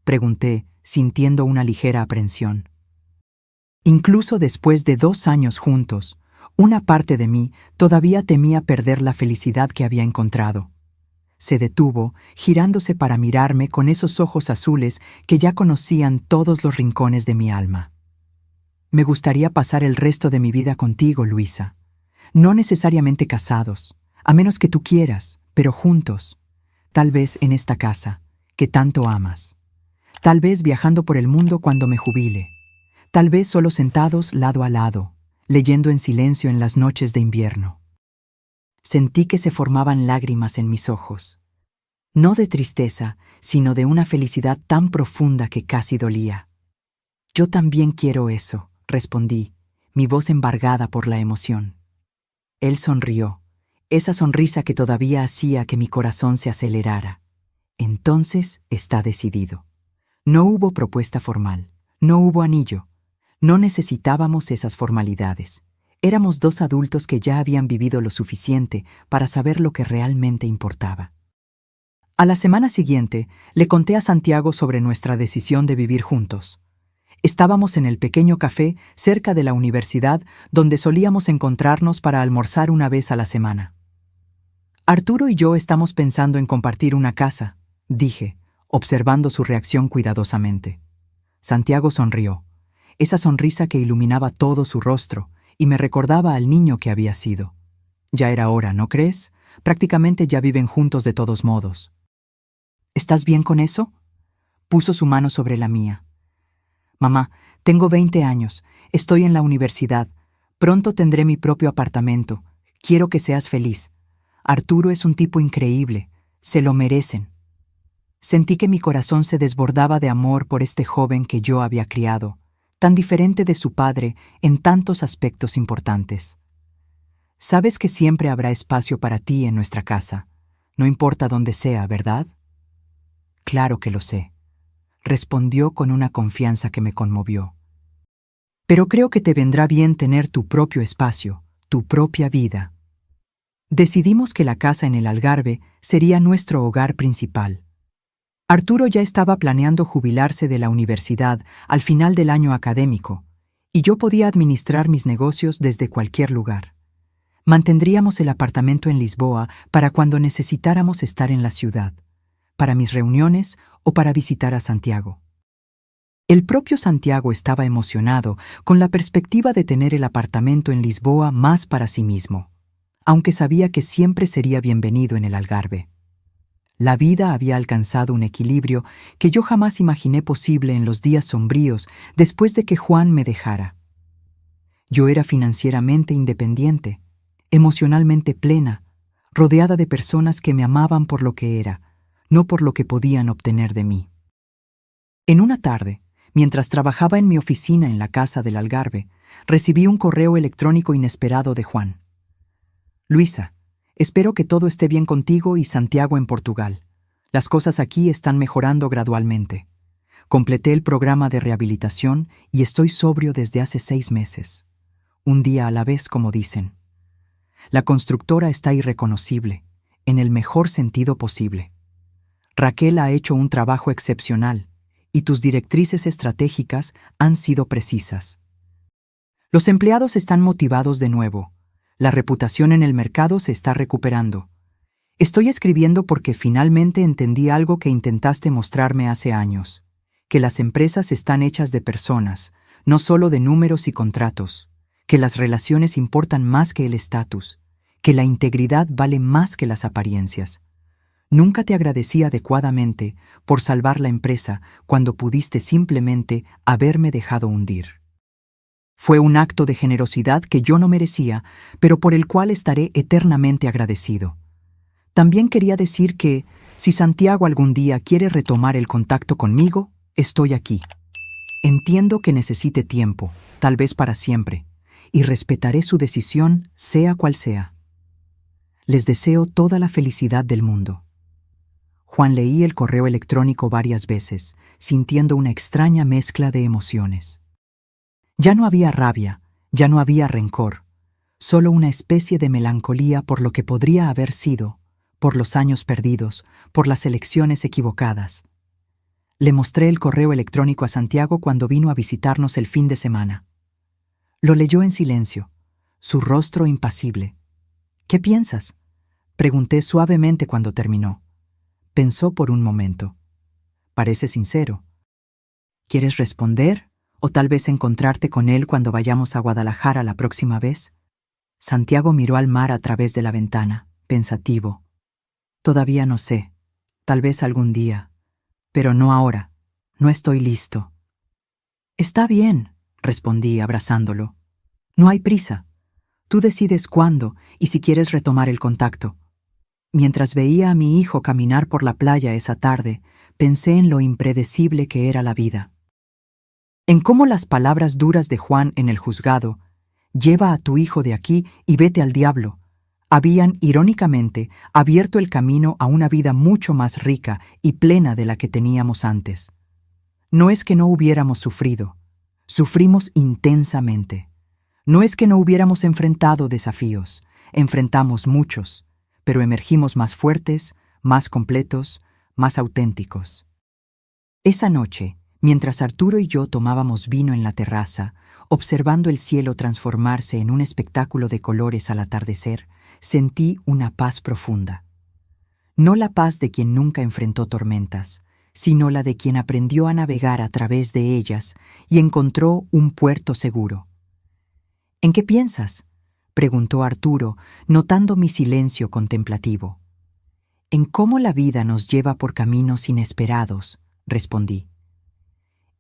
pregunté, sintiendo una ligera aprensión. Incluso después de 2 años juntos, una parte de mí todavía temía perder la felicidad que había encontrado. Se detuvo, girándose para mirarme con esos ojos azules que ya conocían todos los rincones de mi alma. «Me gustaría pasar el resto de mi vida contigo, Luisa. No necesariamente casados, a menos que tú quieras, pero juntos. Tal vez en esta casa, que tanto amas. Tal vez viajando por el mundo cuando me jubile. Tal vez solo sentados lado a lado, leyendo en silencio en las noches de invierno». Sentí que se formaban lágrimas en mis ojos. No de tristeza, sino de una felicidad tan profunda que casi dolía. Yo también quiero eso, respondí, mi voz embargada por la emoción. Él sonrió, esa sonrisa que todavía hacía que mi corazón se acelerara. Entonces está decidido. No hubo propuesta formal, no hubo anillo. No necesitábamos esas formalidades. Éramos dos adultos que ya habían vivido lo suficiente para saber lo que realmente importaba. A la semana siguiente, le conté a Santiago sobre nuestra decisión de vivir juntos. Estábamos en el pequeño café cerca de la universidad donde solíamos encontrarnos para almorzar una vez a la semana. Arturo y yo estamos pensando en compartir una casa, dije, observando su reacción cuidadosamente. Santiago sonrió, esa sonrisa que iluminaba todo su rostro y me recordaba al niño que había sido. Ya era hora, ¿no crees? Prácticamente ya viven juntos de todos modos. ¿Estás bien con eso? Puso su mano sobre la mía. Mamá, tengo 20 años, estoy en la universidad, pronto tendré mi propio apartamento, quiero que seas feliz. Arturo es un tipo increíble, se lo merecen. Sentí que mi corazón se desbordaba de amor por este joven que yo había criado, tan diferente de su padre en tantos aspectos importantes. Sabes que siempre habrá espacio para ti en nuestra casa, no importa dónde sea, ¿verdad? Claro que lo sé, respondió con una confianza que me conmovió. Pero creo que te vendrá bien tener tu propio espacio, tu propia vida. Decidimos que la casa en el Algarve sería nuestro hogar principal. Arturo ya estaba planeando jubilarse de la universidad al final del año académico, y yo podía administrar mis negocios desde cualquier lugar. Mantendríamos el apartamento en Lisboa para cuando necesitáramos estar en la ciudad, para mis reuniones o para visitar a Santiago. El propio Santiago estaba emocionado con la perspectiva de tener el apartamento en Lisboa más para sí mismo, aunque sabía que siempre sería bienvenido en el Algarve. La vida había alcanzado un equilibrio que yo jamás imaginé posible en los días sombríos después de que Juan me dejara. Yo era financieramente independiente, emocionalmente plena, rodeada de personas que me amaban por lo que era, no por lo que podían obtener de mí. En una tarde, mientras trabajaba en mi oficina en la casa del Algarve, recibí un correo electrónico inesperado de Juan. Luisa, espero que todo esté bien contigo y Santiago en Portugal. Las cosas aquí están mejorando gradualmente. Completé el programa de rehabilitación y estoy sobrio desde hace 6 meses. Un día a la vez, como dicen. La constructora está irreconocible, en el mejor sentido posible. Raquel ha hecho un trabajo excepcional y tus directrices estratégicas han sido precisas. Los empleados están motivados de nuevo. La reputación en el mercado se está recuperando. Estoy escribiendo porque finalmente entendí algo que intentaste mostrarme hace años, que las empresas están hechas de personas, no solo de números y contratos, que las relaciones importan más que el estatus, que la integridad vale más que las apariencias. Nunca te agradecí adecuadamente por salvar la empresa cuando pudiste simplemente haberme dejado hundir. Fue un acto de generosidad que yo no merecía, pero por el cual estaré eternamente agradecido. También quería decir que, si Santiago algún día quiere retomar el contacto conmigo, estoy aquí. Entiendo que necesite tiempo, tal vez para siempre, y respetaré su decisión, sea cual sea. Les deseo toda la felicidad del mundo. Juan leí el correo electrónico varias veces, sintiendo una extraña mezcla de emociones. Ya no había rabia, ya no había rencor, solo una especie de melancolía por lo que podría haber sido, por los años perdidos, por las elecciones equivocadas. Le mostré el correo electrónico a Santiago cuando vino a visitarnos el fin de semana. Lo leyó en silencio, su rostro impasible. ¿Qué piensas?, pregunté suavemente cuando terminó. Pensó por un momento. Parece sincero. ¿Quieres responder? ¿O tal vez encontrarte con él cuando vayamos a Guadalajara la próxima vez? Santiago miró al mar a través de la ventana, pensativo. Todavía no sé. Tal vez algún día. Pero no ahora. No estoy listo. Está bien, respondí abrazándolo. No hay prisa. Tú decides cuándo y si quieres retomar el contacto. Mientras veía a mi hijo caminar por la playa esa tarde, pensé en lo impredecible que era la vida. En cómo las palabras duras de Juan en el juzgado, «Lleva a tu hijo de aquí y vete al diablo», habían, irónicamente, abierto el camino a una vida mucho más rica y plena de la que teníamos antes. No es que no hubiéramos sufrido, sufrimos intensamente. No es que no hubiéramos enfrentado desafíos, enfrentamos muchos, pero emergimos más fuertes, más completos, más auténticos. Esa noche, mientras Arturo y yo tomábamos vino en la terraza, observando el cielo transformarse en un espectáculo de colores al atardecer, sentí una paz profunda. No la paz de quien nunca enfrentó tormentas, sino la de quien aprendió a navegar a través de ellas y encontró un puerto seguro. «¿En qué piensas?», preguntó Arturo, notando mi silencio contemplativo. «En cómo la vida nos lleva por caminos inesperados», respondí.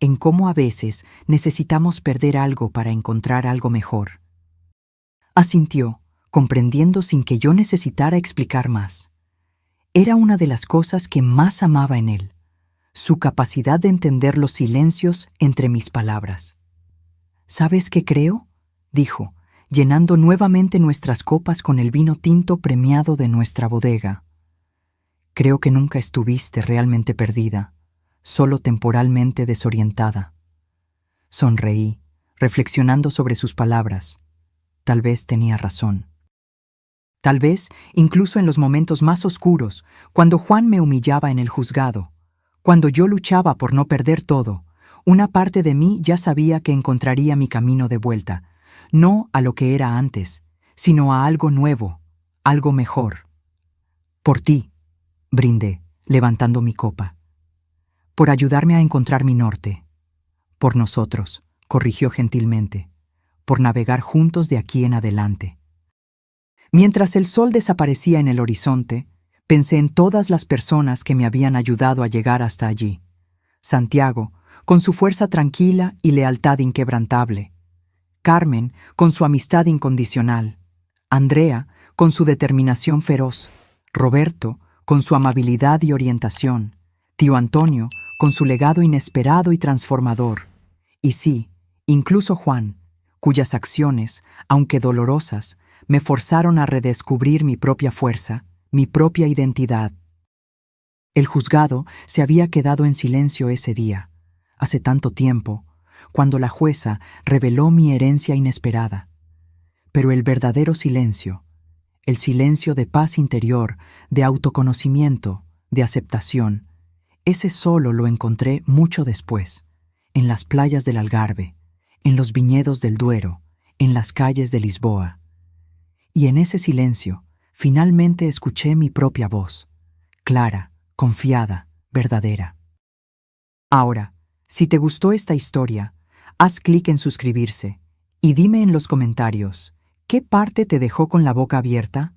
«En cómo a veces necesitamos perder algo para encontrar algo mejor». Asintió, comprendiendo sin que yo necesitara explicar más. Era una de las cosas que más amaba en él, su capacidad de entender los silencios entre mis palabras. «¿Sabes qué creo?», dijo, llenando nuevamente nuestras copas con el vino tinto premiado de nuestra bodega. «Creo que nunca estuviste realmente perdida, solo temporalmente desorientada». Sonreí, reflexionando sobre sus palabras. Tal vez tenía razón. Tal vez, incluso en los momentos más oscuros, cuando Juan me humillaba en el juzgado, cuando yo luchaba por no perder todo, una parte de mí ya sabía que encontraría mi camino de vuelta, no a lo que era antes, sino a algo nuevo, algo mejor. «Por ti», brindé, levantando mi copa. «Por ayudarme a encontrar mi norte». «Por nosotros», corrigió gentilmente, «por navegar juntos de aquí en adelante». Mientras el sol desaparecía en el horizonte, pensé en todas las personas que me habían ayudado a llegar hasta allí. Santiago, con su fuerza tranquila y lealtad inquebrantable. Carmen, con su amistad incondicional. Andrea, con su determinación feroz. Roberto, con su amabilidad y orientación. Tío Antonio, con su legado inesperado y transformador. Y sí, incluso Juan, cuyas acciones, aunque dolorosas, me forzaron a redescubrir mi propia fuerza, mi propia identidad. El juzgado se había quedado en silencio ese día, hace tanto tiempo, cuando la jueza reveló mi herencia inesperada. Pero el verdadero silencio, el silencio de paz interior, de autoconocimiento, de aceptación, ese solo lo encontré mucho después, en las playas del Algarve, en los viñedos del Duero, en las calles de Lisboa. Y en ese silencio, finalmente escuché mi propia voz, clara, confiada, verdadera. Ahora, si te gustó esta historia, haz clic en suscribirse y dime en los comentarios, ¿qué parte te dejó con la boca abierta?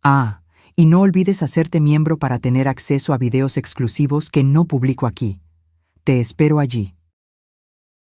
Ah, y no olvides hacerte miembro para tener acceso a videos exclusivos que no publico aquí. Te espero allí.